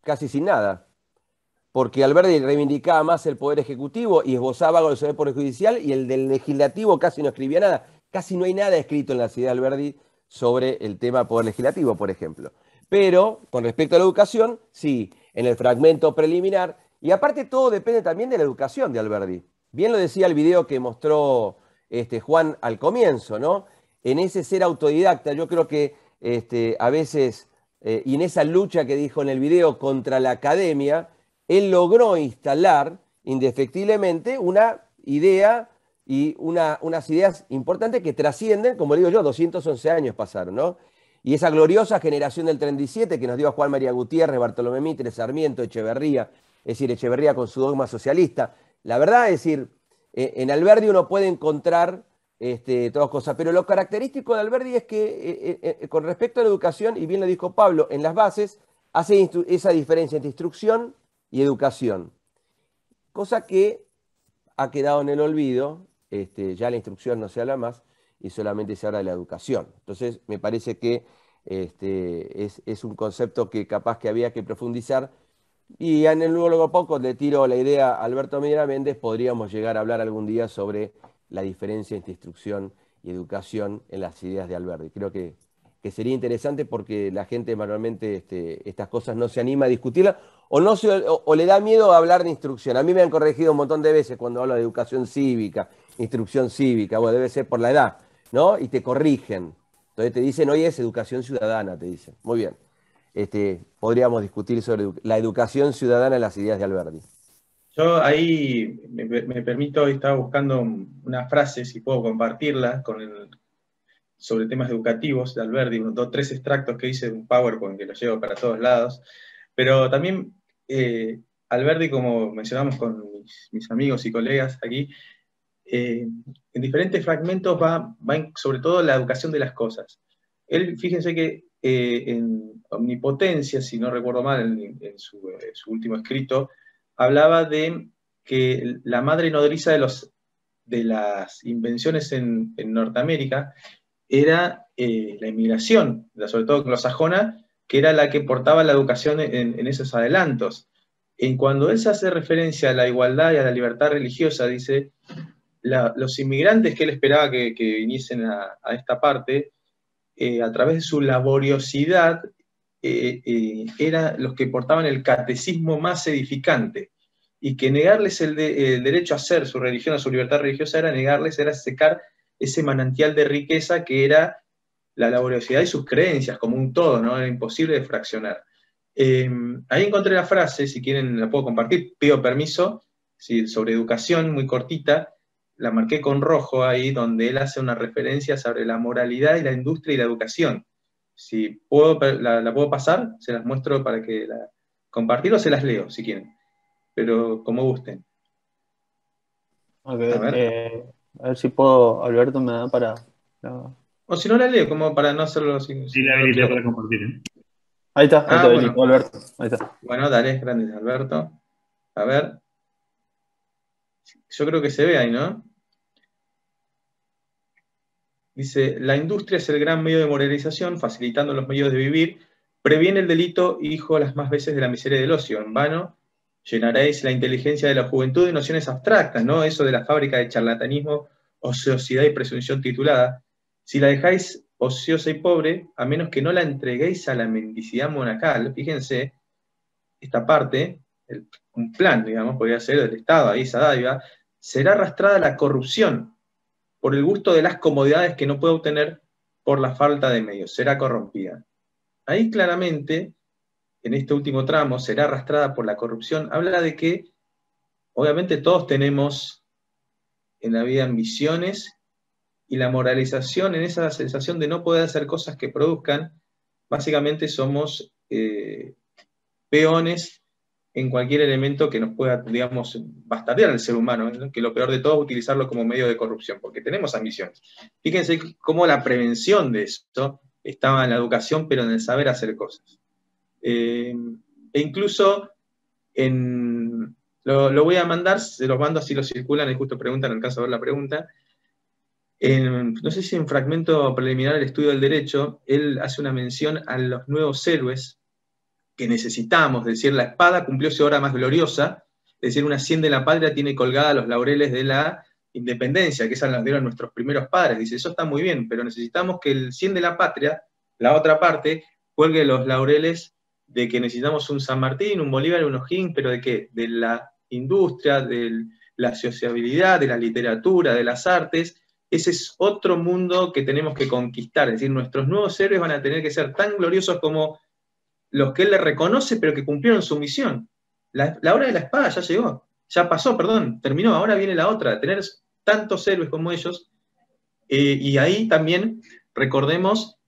casi sin nada, porque Alberdi reivindicaba más el Poder Ejecutivo y esbozaba algo del Poder Judicial, y el del Legislativo casi no escribía nada. Casi no hay nada escrito en las ideas de Alberdi sobre el tema Poder Legislativo, por ejemplo. Pero, con respecto a la educación, sí, en el fragmento preliminar, y aparte todo depende también de la educación de Alberdi. bien lo decía el video que mostró Juan al comienzo, ¿no? En ese ser autodidacta, yo creo que a veces, y en esa lucha que dijo en el video contra la academia, él logró instalar indefectiblemente una idea y unas ideas importantes que trascienden, como digo yo, 211 años pasaron, ¿no? Y esa gloriosa generación del 37 que nos dio a Juan María Gutiérrez, Bartolomé Mitre, Sarmiento, Echeverría, es decir, Echeverría con su dogma socialista. La verdad, es decir, en Alberdi uno puede encontrar todas cosas, pero lo característico de Alberdi es que con respecto a la educación, y bien lo dijo Pablo, en las bases hace esa diferencia entre instrucción y educación, cosa que ha quedado en el olvido, ya la instrucción no se habla más y solamente se habla de la educación. Entonces me parece que es un concepto que capaz que había que profundizar. Y en el luego poco le tiro la idea a Alberto Medina Méndez, podríamos llegar a hablar algún día sobre la diferencia entre instrucción y educación en las ideas de Alberdi. Creo que sería interesante porque la gente normalmente estas cosas no se anima a discutirlas o le da miedo a hablar de instrucción. A mí me han corregido un montón de veces cuando hablo de educación cívica, instrucción cívica, bueno, debe ser por la edad, ¿no? Y te corrigen. Entonces te dicen, hoy es educación ciudadana, te dicen. Muy bien. Podríamos discutir sobre la educación ciudadana en las ideas de Alberdi. Yo ahí me permito, estaba buscando una frase, si puedo compartirla, sobre temas educativos de Alberdi, tres extractos que hice de un PowerPoint que lo llevo para todos lados, pero también Alberdi, como mencionamos con mis amigos y colegas aquí, en diferentes fragmentos va sobre todo la educación de las cosas. Él, fíjense que en Omnipotencia, si no recuerdo mal, en su último escrito, hablaba de que la madre nodriza de las invenciones en Norteamérica era la inmigración, sobre todo anglosajona, que era la que portaba la educación en esos adelantos. En cuando él se hace referencia a la igualdad y a la libertad religiosa, dice, los inmigrantes que él esperaba que viniesen a esta parte, a través de su laboriosidad, eran los que portaban el catecismo más edificante, y que negarles el derecho a hacer su religión, a su libertad religiosa, era secar ese manantial de riqueza que era la laboriosidad y sus creencias, como un todo, ¿no? Era imposible de fraccionar. Ahí encontré la frase, si quieren la puedo compartir, pido permiso, ¿sí? Sobre educación, muy cortita, la marqué con rojo ahí, donde él hace una referencia sobre la moralidad y la industria y la educación. Si puedo, la puedo pasar, se las muestro para que la compartir, o se las leo, si quieren, pero como gusten. Okay. A ver si puedo, Alberto, me da para... O si no la leo, como para no hacerlo sin... Sí, la habilité para compartir. Ahí está, bueno. Alberto. Ahí está. Bueno, dale, gracias, Alberto. A ver. Yo creo que se ve ahí, ¿no? Dice, la industria es el gran medio de moralización, facilitando los medios de vivir, previene el delito, hijo las más veces de la miseria del ocio. En vano llenaréis la inteligencia de la juventud de nociones abstractas, ¿no? Eso de la fábrica de charlatanismo, ociosidad y presunción titulada. Si la dejáis ociosa y pobre, a menos que no la entreguéis a la mendicidad monacal, fíjense, esta parte, un plan, digamos, podría ser del Estado, ahí esa dádiva, será arrastrada a la corrupción por el gusto de las comodidades que no puede obtener por la falta de medios, será corrompida. Ahí claramente, en este último tramo, será arrastrada por la corrupción, habla de que obviamente todos tenemos en la vida ambiciones, y la moralización en esa sensación de no poder hacer cosas que produzcan, básicamente somos peones en cualquier elemento que nos pueda, digamos, bastardear al ser humano, ¿no? Que lo peor de todo es utilizarlo como medio de corrupción, porque tenemos ambiciones. Fíjense cómo la prevención de esto estaba en la educación, pero en el saber hacer cosas. E incluso lo voy a mandar, se los mando así lo circulan, y justo preguntan, en el caso de ver la pregunta. No sé si en fragmento preliminar del estudio del derecho, él hace una mención a los nuevos héroes que necesitamos, es decir, la espada cumplió su hora más gloriosa, es decir, una sien de la patria tiene colgada los laureles de la independencia, que esas las dieron nuestros primeros padres. Dice, eso está muy bien, pero necesitamos que el sien de la patria, la otra parte, cuelgue los laureles de que necesitamos un San Martín, un Bolívar, un O'Higgins, pero ¿de qué? De la industria, de la sociabilidad, de la literatura, de las artes. Ese es otro mundo que tenemos que conquistar, es decir, nuestros nuevos héroes van a tener que ser tan gloriosos como los que él le reconoce, pero que cumplieron su misión. La hora de la espada ya llegó, ya pasó, perdón, terminó, ahora viene la otra, tener tantos héroes como ellos, y ahí también recordemos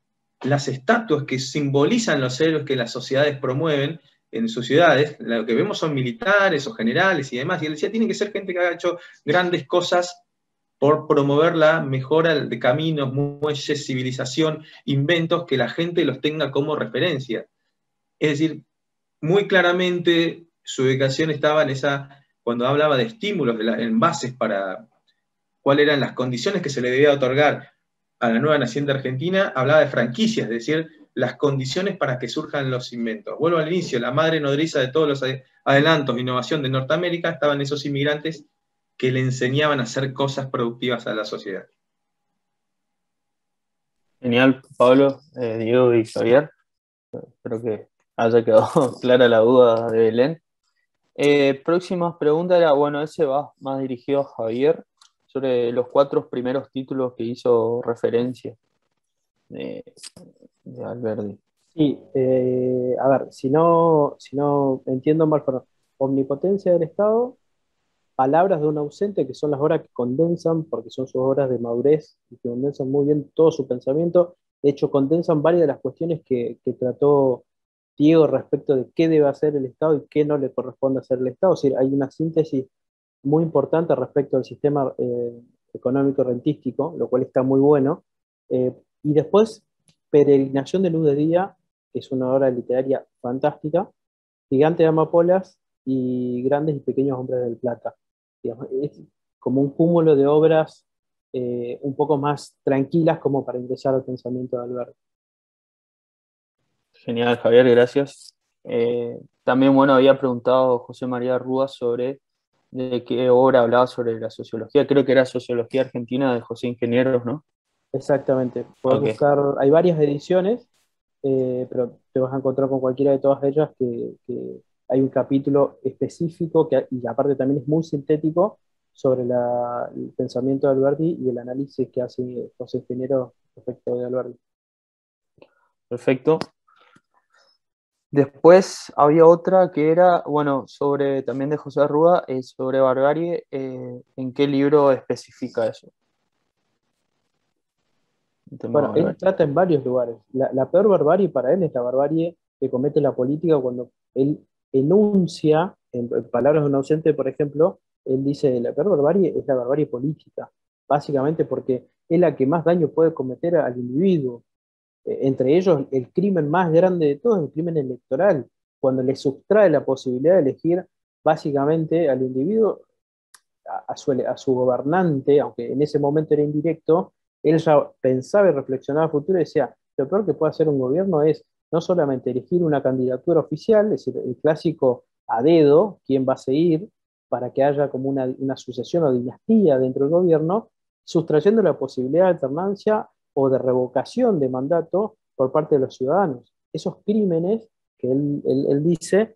las estatuas que simbolizan los héroes que las sociedades promueven en sus ciudades. Lo que vemos son militares o generales y demás, y él decía, tiene que ser gente que haya hecho grandes cosas por promover la mejora de caminos, muelles, civilización, inventos, que la gente los tenga como referencia. Es decir, muy claramente su ubicación estaba en esa, cuando hablaba de estímulos, en bases para cuáles eran las condiciones que se le debía otorgar a la nueva nación de Argentina, hablaba de franquicias, es decir, las condiciones para que surjan los inventos. Vuelvo al inicio, la madre nodriza de todos los adelantos de innovación de Norteamérica estaban esos inmigrantes que le enseñaban a hacer cosas productivas a la sociedad. Genial, Pablo, Diego y Javier. Espero que haya quedado clara la duda de Belén. Próxima pregunta era, bueno, ese va más dirigido a Javier, sobre los 4 primeros títulos que hizo referencia de Alberdi. Sí, a ver, si no entiendo mal, fueron Omnipotencia del Estado, Palabras de un ausente, que son las obras que condensan, porque son sus obras de madurez, y que condensan muy bien todo su pensamiento. De hecho, condensan varias de las cuestiones que trató Diego respecto de qué debe hacer el Estado y qué no le corresponde hacer el Estado. Es decir, hay una síntesis muy importante respecto al sistema económico rentístico, lo cual está muy bueno. Y después, Peregrinación de Luz de Día, que es una obra literaria fantástica, Gigante de Amapolas y Grandes y Pequeños Hombres del Plata. Digamos, es como un cúmulo de obras un poco más tranquilas como para ingresar al pensamiento de Alberto. Genial, Javier, gracias. También, bueno, había preguntado José María Rúa sobre de qué obra hablaba sobre la sociología. Creo que era Sociología Argentina de José Ingenieros, ¿no? Exactamente. Puedes Ok. buscar, hay varias ediciones, pero te vas a encontrar con cualquiera de todas ellas que hay un capítulo específico y aparte también es muy sintético sobre el pensamiento de Alberti y el análisis que hace José Ingeniero respecto de Alberti. Perfecto. Después había otra que era, bueno, sobre también de José Rúa, sobre Barbarie. ¿En qué libro especifica eso? El tema de Bueno, él Barbarie. trata en varios lugares. La peor barbarie para él es la barbarie que comete la política cuando él enuncia, en palabras de un ausente, por ejemplo, él dice, la peor barbarie es la barbarie política, básicamente porque es la que más daño puede cometer al individuo. Entre ellos, el crimen más grande de todos es el crimen electoral, cuando le sustrae la posibilidad de elegir básicamente al individuo, a su gobernante, aunque en ese momento era indirecto, él ya pensaba y reflexionaba a futuro y decía, lo peor que puede hacer un gobierno es no solamente elegir una candidatura oficial, es decir, el clásico a dedo, quién va a seguir, para que haya como una sucesión o dinastía dentro del gobierno, sustrayendo la posibilidad de alternancia o de revocación de mandato por parte de los ciudadanos. Esos crímenes que él dice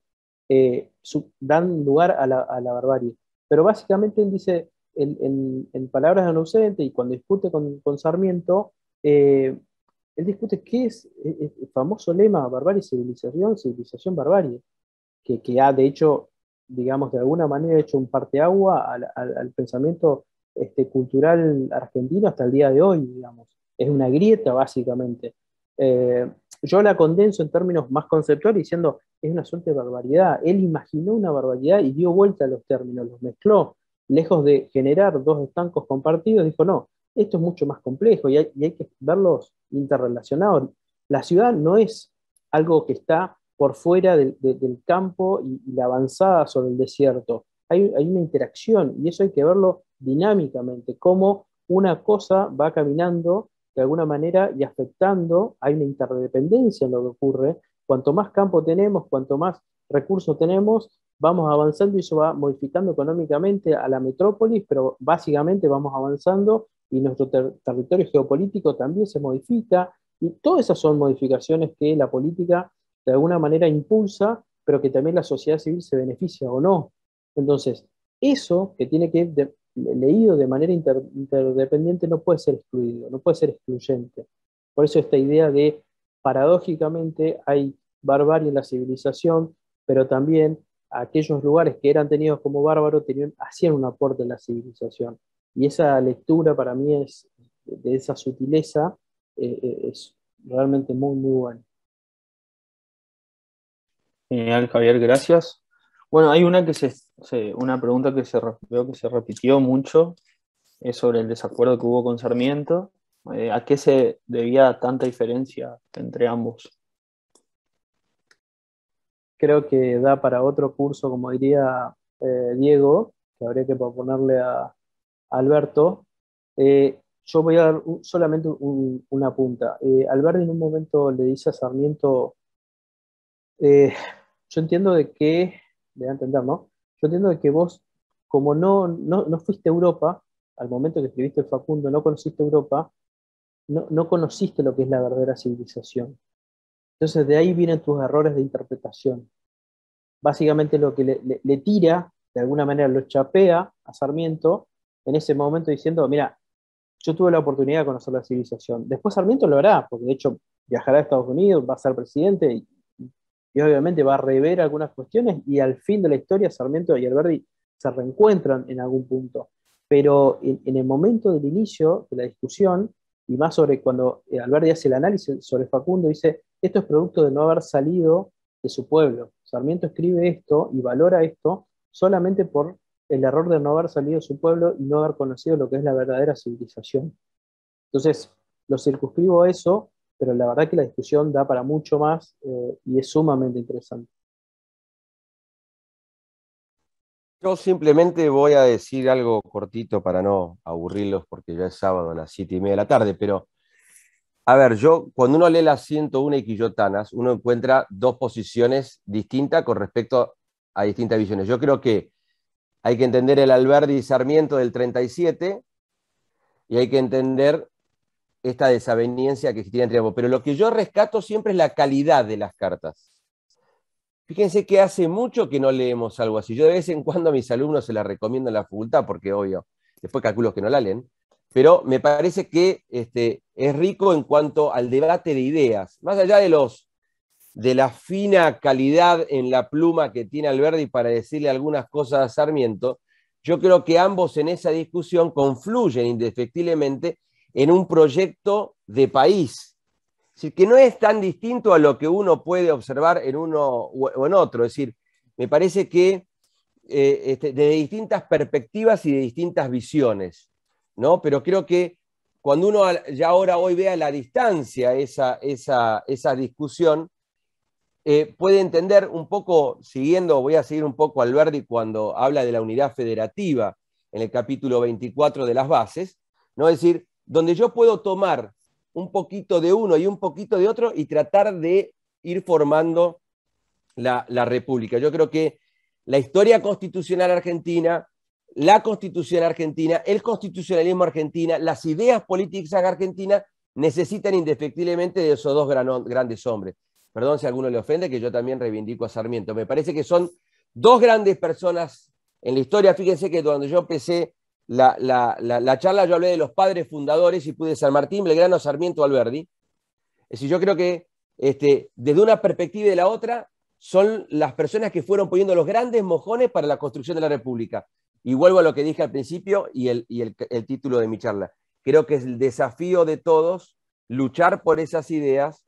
dan lugar a la barbarie. Pero básicamente él dice, en palabras de un ausente, y cuando discute con Sarmiento, él discute qué es el famoso lema barbarie, civilización, civilización, barbarie, que ha de hecho, digamos, de alguna manera hecho un parteagua al pensamiento cultural argentino hasta el día de hoy, digamos. Es una grieta, básicamente. Yo la condenso en términos más conceptuales diciendo, es una suerte de barbaridad. Él imaginó una barbaridad y dio vuelta a los términos, los mezcló. Lejos de generar dos estancos compartidos, dijo, no, esto es mucho más complejo y hay que verlos interrelacionados. La ciudad no es algo que está por fuera del campo y la avanzada sobre el desierto. Hay una interacción y eso hay que verlo dinámicamente, cómo una cosa va caminando de alguna manera y afectando, hay una interdependencia en lo que ocurre. Cuanto más campo tenemos, cuanto más recursos tenemos, vamos avanzando y eso va modificando económicamente a la metrópolis, pero básicamente vamos avanzando y nuestro territorio geopolítico también se modifica y todas esas son modificaciones que la política de alguna manera impulsa, pero que también la sociedad civil se beneficia o no. Entonces, eso que tiene que ir leído de manera interdependiente no puede ser excluido, no puede ser excluyente. Por eso esta idea de, paradójicamente, hay barbarie en la civilización, pero también aquellos lugares que eran tenidos como bárbaros hacían un aporte en la civilización. Y esa lectura para mí de esa sutileza es realmente muy, muy buena. Genial, Javier, gracias. Bueno, hay una una pregunta veo que se repitió mucho, es sobre el desacuerdo que hubo con Sarmiento. ¿A qué se debía tanta diferencia entre ambos? Creo que da para otro curso, como diría Diego, que habría que proponerle a Alberto. Yo voy a dar solamente una punta. Alberto en un momento le dice a Sarmiento, eh, yo entiendo de que, le da a entender, ¿no? Yo entiendo de que vos, como no fuiste a Europa, al momento que escribiste el Facundo, no conociste Europa, no conociste lo que es la verdadera civilización. Entonces de ahí vienen tus errores de interpretación. Básicamente lo que le tira, de alguna manera lo chapea a Sarmiento en ese momento diciendo, mira, yo tuve la oportunidad de conocer la civilización. Después Sarmiento lo hará, porque de hecho viajará a Estados Unidos, va a ser presidente y obviamente va a rever algunas cuestiones y al fin de la historia Sarmiento y Alberdi se reencuentran en algún punto. Pero en el momento del inicio de la discusión, y más sobre cuando Alberdi hace el análisis sobre Facundo, dice, esto es producto de no haber salido de su pueblo. Sarmiento escribe esto y valora esto solamente por el error de no haber salido de su pueblo y no haber conocido lo que es la verdadera civilización. Entonces, lo circunscribo a eso, pero la verdad que la discusión da para mucho más y es sumamente interesante. Yo simplemente voy a decir algo cortito para no aburrirlos porque ya es sábado a las 7:30 de la tarde, pero a ver, cuando uno lee las 101 y Quillotanas, uno encuentra dos posiciones distintas con respecto a distintas visiones. Yo creo que hay que entender el Alberdi y Sarmiento del 37 y hay que entender esta desaveniencia que existía entre ambos. Pero lo que yo rescato siempre es la calidad de las cartas. Fíjense que hace mucho que no leemos algo así. Yo de vez en cuando a mis alumnos se la recomiendo en la facultad, porque obvio, después calculo que no la leen, pero me parece que es rico en cuanto al debate de ideas. Más allá de la fina calidad en la pluma que tiene Alberdi para decirle algunas cosas a Sarmiento, yo creo que ambos en esa discusión confluyen indefectiblemente en un proyecto de país. Es decir, que no es tan distinto a lo que uno puede observar en uno o en otro. Es decir, me parece que de distintas perspectivas y de distintas visiones, ¿no? Pero creo que cuando uno ya hoy ve a la distancia esa discusión, puede entender un poco, voy a seguir un poco a Alberdi cuando habla de la unidad federativa en el capítulo 24 de las bases, ¿no? Es decir, donde yo puedo tomar un poquito de uno y un poquito de otro y tratar de ir formando la república. Yo creo que la historia constitucional argentina, la constitución argentina, el constitucionalismo argentino, las ideas políticas argentinas necesitan indefectiblemente de esos dos grandes hombres. Perdón si a alguno le ofende, que yo también reivindico a Sarmiento. Me parece que son dos grandes personas en la historia. Fíjense que cuando yo empecé la charla, yo hablé de los padres fundadores y pude San Martín, Belgrano, Sarmiento, Alberdi. Es decir, yo creo que desde una perspectiva y de la otra, son las personas que fueron poniendo los grandes mojones para la construcción de la República. Y vuelvo a lo que dije al principio y el título de mi charla. Creo que es el desafío de todos luchar por esas ideas,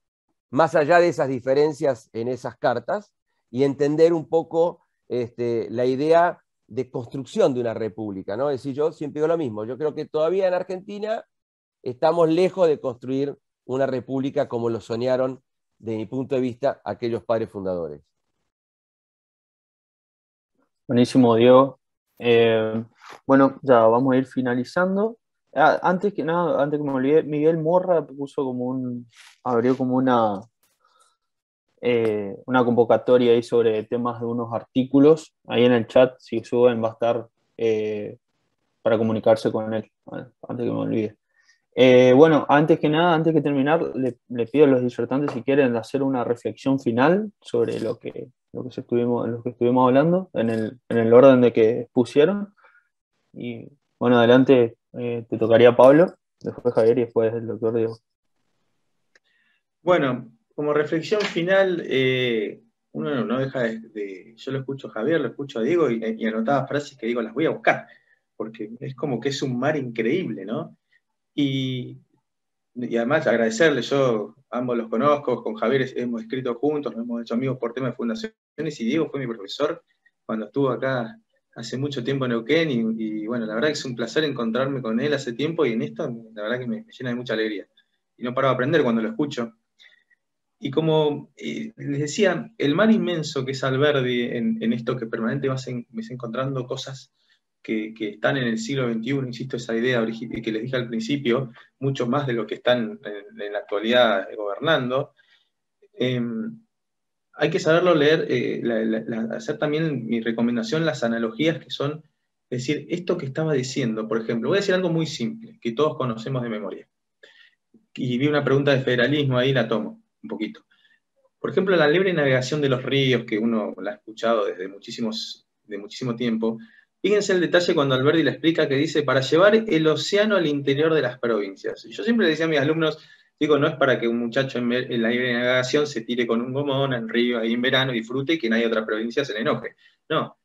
más allá de esas diferencias en esas cartas, y entender un poco la idea de construcción de una república, ¿no? Es decir, yo siempre digo lo mismo, yo creo que todavía en Argentina estamos lejos de construir una república como lo soñaron, de mi punto de vista, aquellos padres fundadores. Buenísimo, Diego. Bueno, ya vamos a ir finalizando. Antes que nada, antes que me olvide, Miguel Morra abrió como una convocatoria ahí sobre temas de unos artículos. Ahí en el chat, si suben, va a estar para comunicarse con él. Bueno, antes que me olvide. Bueno, antes que nada, antes que terminar, le pido a los disertantes si quieren hacer una reflexión final sobre lo que en lo que estuvimos hablando, en el orden de que pusieron. Y bueno, adelante te tocaría Pablo, después Javier y después el doctor Diego. Bueno, como reflexión final, uno no deja yo lo escucho a Javier, lo escucho a Diego y anotaba frases que digo, las voy a buscar, porque es como que es un mar increíble, ¿no? Y además agradecerle, yo ambos los conozco, con Javier hemos escrito juntos, nos hemos hecho amigos por temas de fundaciones, y Diego fue mi profesor cuando estuvo acá hace mucho tiempo en Neuquén, y bueno, la verdad que es un placer encontrarme con él hace tiempo, y en esto la verdad que me llena de mucha alegría. Y no paro de aprender cuando lo escucho. Y como les decía, el mar inmenso que es Alberdi en esto que permanentemente vas encontrando cosas que están en el siglo XXI, insisto, esa idea que les dije al principio, mucho más de lo que están en la actualidad gobernando. Hay que saberlo leer, hacer también mi recomendación, las analogías que son, es decir, esto que estaba diciendo, por ejemplo, voy a decir algo muy simple, que todos conocemos de memoria. Y vi una pregunta de federalismo ahí, la tomo un poquito. Por ejemplo, la libre navegación de los ríos, que uno la ha escuchado desde muchísimo tiempo. Fíjense el detalle cuando Alberdi le explica que dice, para llevar el océano al interior de las provincias. Y yo siempre le decía a mis alumnos, digo, no es para que un muchacho en la libre navegación se tire con un gomón al río ahí en verano y disfrute y que nadie otra provincia se le enoje. No,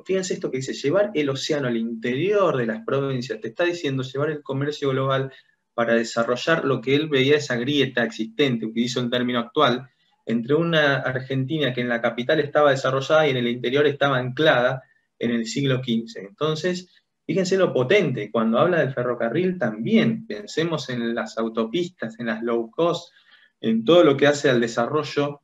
fíjense esto que dice, llevar el océano al interior de las provincias. Te está diciendo llevar el comercio global para desarrollar lo que él veía esa grieta existente, utilizo el término actual, entre una Argentina que en la capital estaba desarrollada y en el interior estaba anclada en el siglo XV. Entonces, fíjense lo potente, cuando habla del ferrocarril también, pensemos en las autopistas, en las low cost, en todo lo que hace al desarrollo,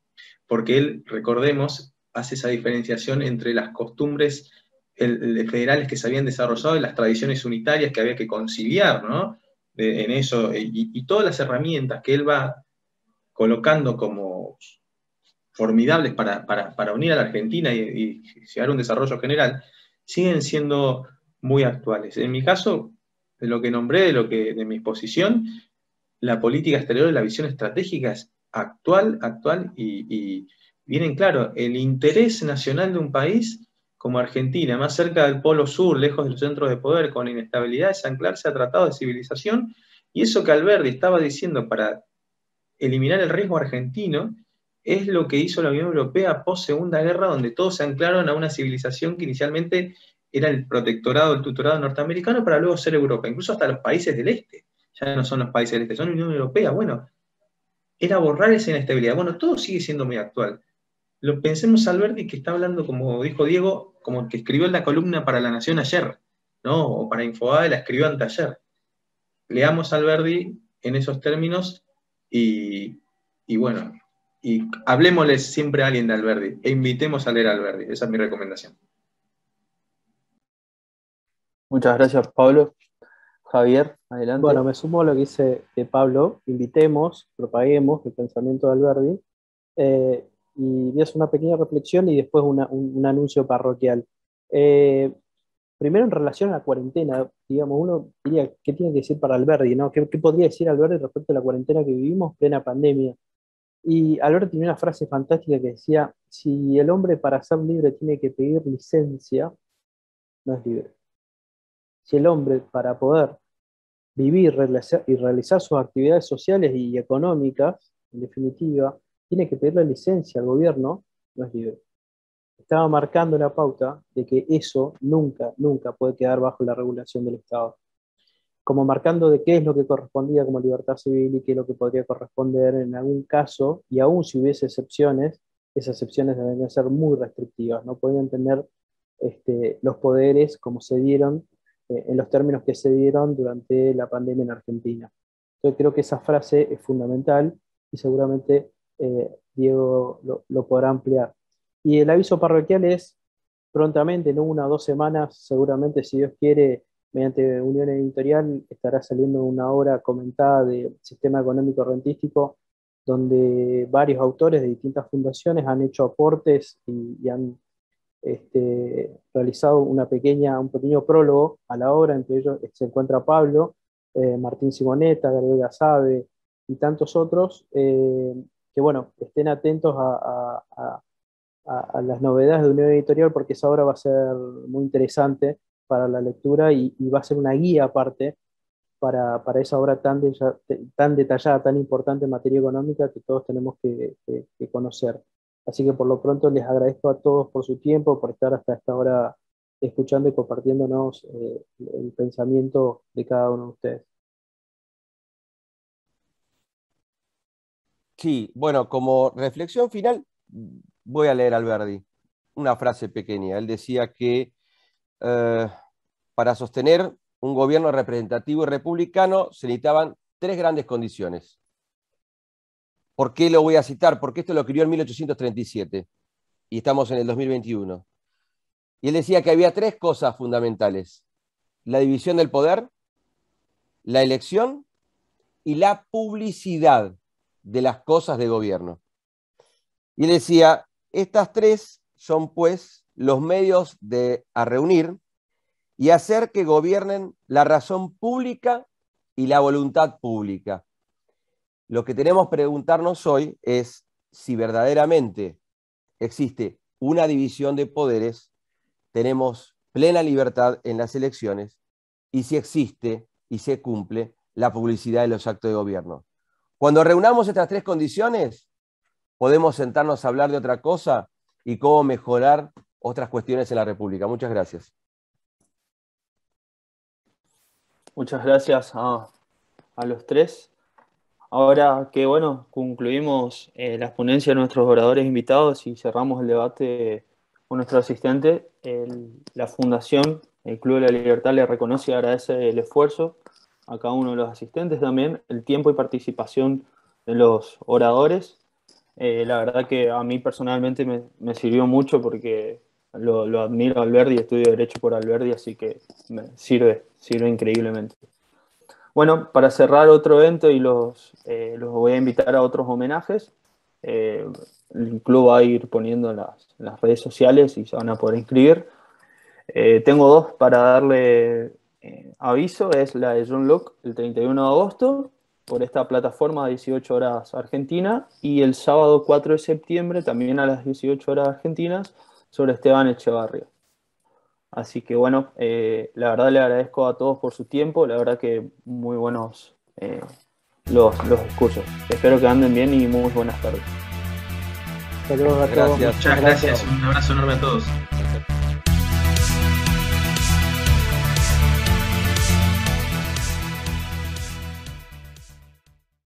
porque él, recordemos, hace esa diferenciación entre las costumbres federales que se habían desarrollado y las tradiciones unitarias que había que conciliar, ¿no? En eso, y todas las herramientas que él va colocando como formidables para unir a la Argentina y llegar a un desarrollo general, siguen siendo muy actuales. En mi caso, de lo que nombré, de mi exposición, la política exterior y la visión estratégica es actual y vienen claro, el interés nacional de un país como Argentina, más cerca del polo sur, lejos de los centros de poder, con inestabilidad, es anclarse a tratados de civilización, y eso que Alberti estaba diciendo para eliminar el riesgo argentino, es lo que hizo la Unión Europea post Segunda Guerra, donde todos se anclaron a una civilización que inicialmente era el protectorado, el tutorado norteamericano, para luego ser Europa, incluso hasta los países del este. Ya no son los países del este, son la Unión Europea. Bueno, era borrar esa inestabilidad. Bueno, todo sigue siendo muy actual. Pensemos Alberti, que está hablando, como dijo Diego, como que escribió en la columna para La Nación ayer, ¿no? O para Infobae la escribió anteayer. Leamos Alberti en esos términos y bueno, y hablemosles siempre a alguien de Alberti e invitemos a leer a Alberti. Esa es mi recomendación. Muchas gracias, Pablo. Javier, adelante. Bueno, me sumo a lo que dice Pablo. Invitemos, propaguemos el pensamiento de Alberti. Y voy a hacer una pequeña reflexión y después un anuncio parroquial. Primero, en relación a la cuarentena, digamos, uno diría, ¿qué tiene que decir para Alberti, ¿no? ¿Qué podría decir Alberti respecto a la cuarentena que vivimos, plena pandemia? Y Alberti tenía una frase fantástica que decía, si el hombre para ser libre tiene que pedir licencia, no es libre. Si el hombre para poder vivir y realizar sus actividades sociales y económicas, en definitiva, tiene que pedirle licencia al gobierno, no es libre. Estaba marcando la pauta de que eso nunca puede quedar bajo la regulación del Estado. Como marcando de qué es lo que correspondía como libertad civil y qué es lo que podría corresponder en algún caso, y aún si hubiese excepciones, esas excepciones deberían ser muy restrictivas, no podían tener los poderes como se dieron, en los términos que se dieron durante la pandemia en Argentina. Yo creo que esa frase es fundamental y seguramente Diego lo podrá ampliar. Y el aviso parroquial es prontamente, en 1 o 2 semanas, seguramente, si Dios quiere, mediante Unión Editorial, estará saliendo una obra comentada de sistema económico rentístico, donde varios autores de distintas fundaciones han hecho aportes y han realizado un pequeño prólogo a la obra. Entre ellos se encuentra Pablo, Martín Simonetta, Gabriel Gazabe y tantos otros, que bueno, estén atentos a las novedades de Unión Editorial, porque esa obra va a ser muy interesante para la lectura y va a ser una guía aparte para esa obra tan detallada, tan importante en materia económica que todos tenemos que conocer. Así que por lo pronto les agradezco a todos por su tiempo, por estar hasta esta hora escuchando y compartiéndonos el pensamiento de cada uno de ustedes. Sí, bueno, como reflexión final, voy a leer a Alberdi, una frase pequeña. Él decía que para sostener un gobierno representativo y republicano se necesitaban 3 grandes condiciones. ¿Por qué lo voy a citar? Porque esto lo escribió en 1837 y estamos en el 2021. Y él decía que había 3 cosas fundamentales: la división del poder, la elección y la publicidad de las cosas de gobierno. Y él decía, estas 3 son pues los medios a reunir y hacer que gobiernen la razón pública y la voluntad pública. Lo que tenemos que preguntarnos hoy es si verdaderamente existe una división de poderes, tenemos plena libertad en las elecciones, y si existe y se cumple la publicidad de los actos de gobierno. Cuando reunamos estas 3 condiciones, podemos sentarnos a hablar de otra cosa y cómo mejorar otras cuestiones en la República. Muchas gracias. Muchas gracias a los 3. Ahora que, bueno, concluimos las ponencias de nuestros oradores invitados y cerramos el debate con nuestro asistente, la Fundación, el Club de la Libertad, le reconoce y agradece el esfuerzo a cada uno de los asistentes, también el tiempo y participación de los oradores. La verdad que a mí personalmente me sirvió mucho porque lo admiro a Alberdi y estudio Derecho por Alberdi, así que me sirve increíblemente. Bueno, para cerrar otro evento y los voy a invitar a otros homenajes, el club va a ir poniendo en las redes sociales y se van a poder inscribir. Tengo 2 para darle aviso, es la de John Locke el 31 de agosto por esta plataforma a 18 horas Argentina, y el sábado 4 de septiembre también a las 18 horas argentinas sobre Esteban Echevarría. Así que bueno, la verdad le agradezco a todos por su tiempo, la verdad que muy buenos los discursos. Espero que anden bien y muy buenas tardes. Saludos a todos. Gracias. Muchas gracias, un abrazo enorme a todos.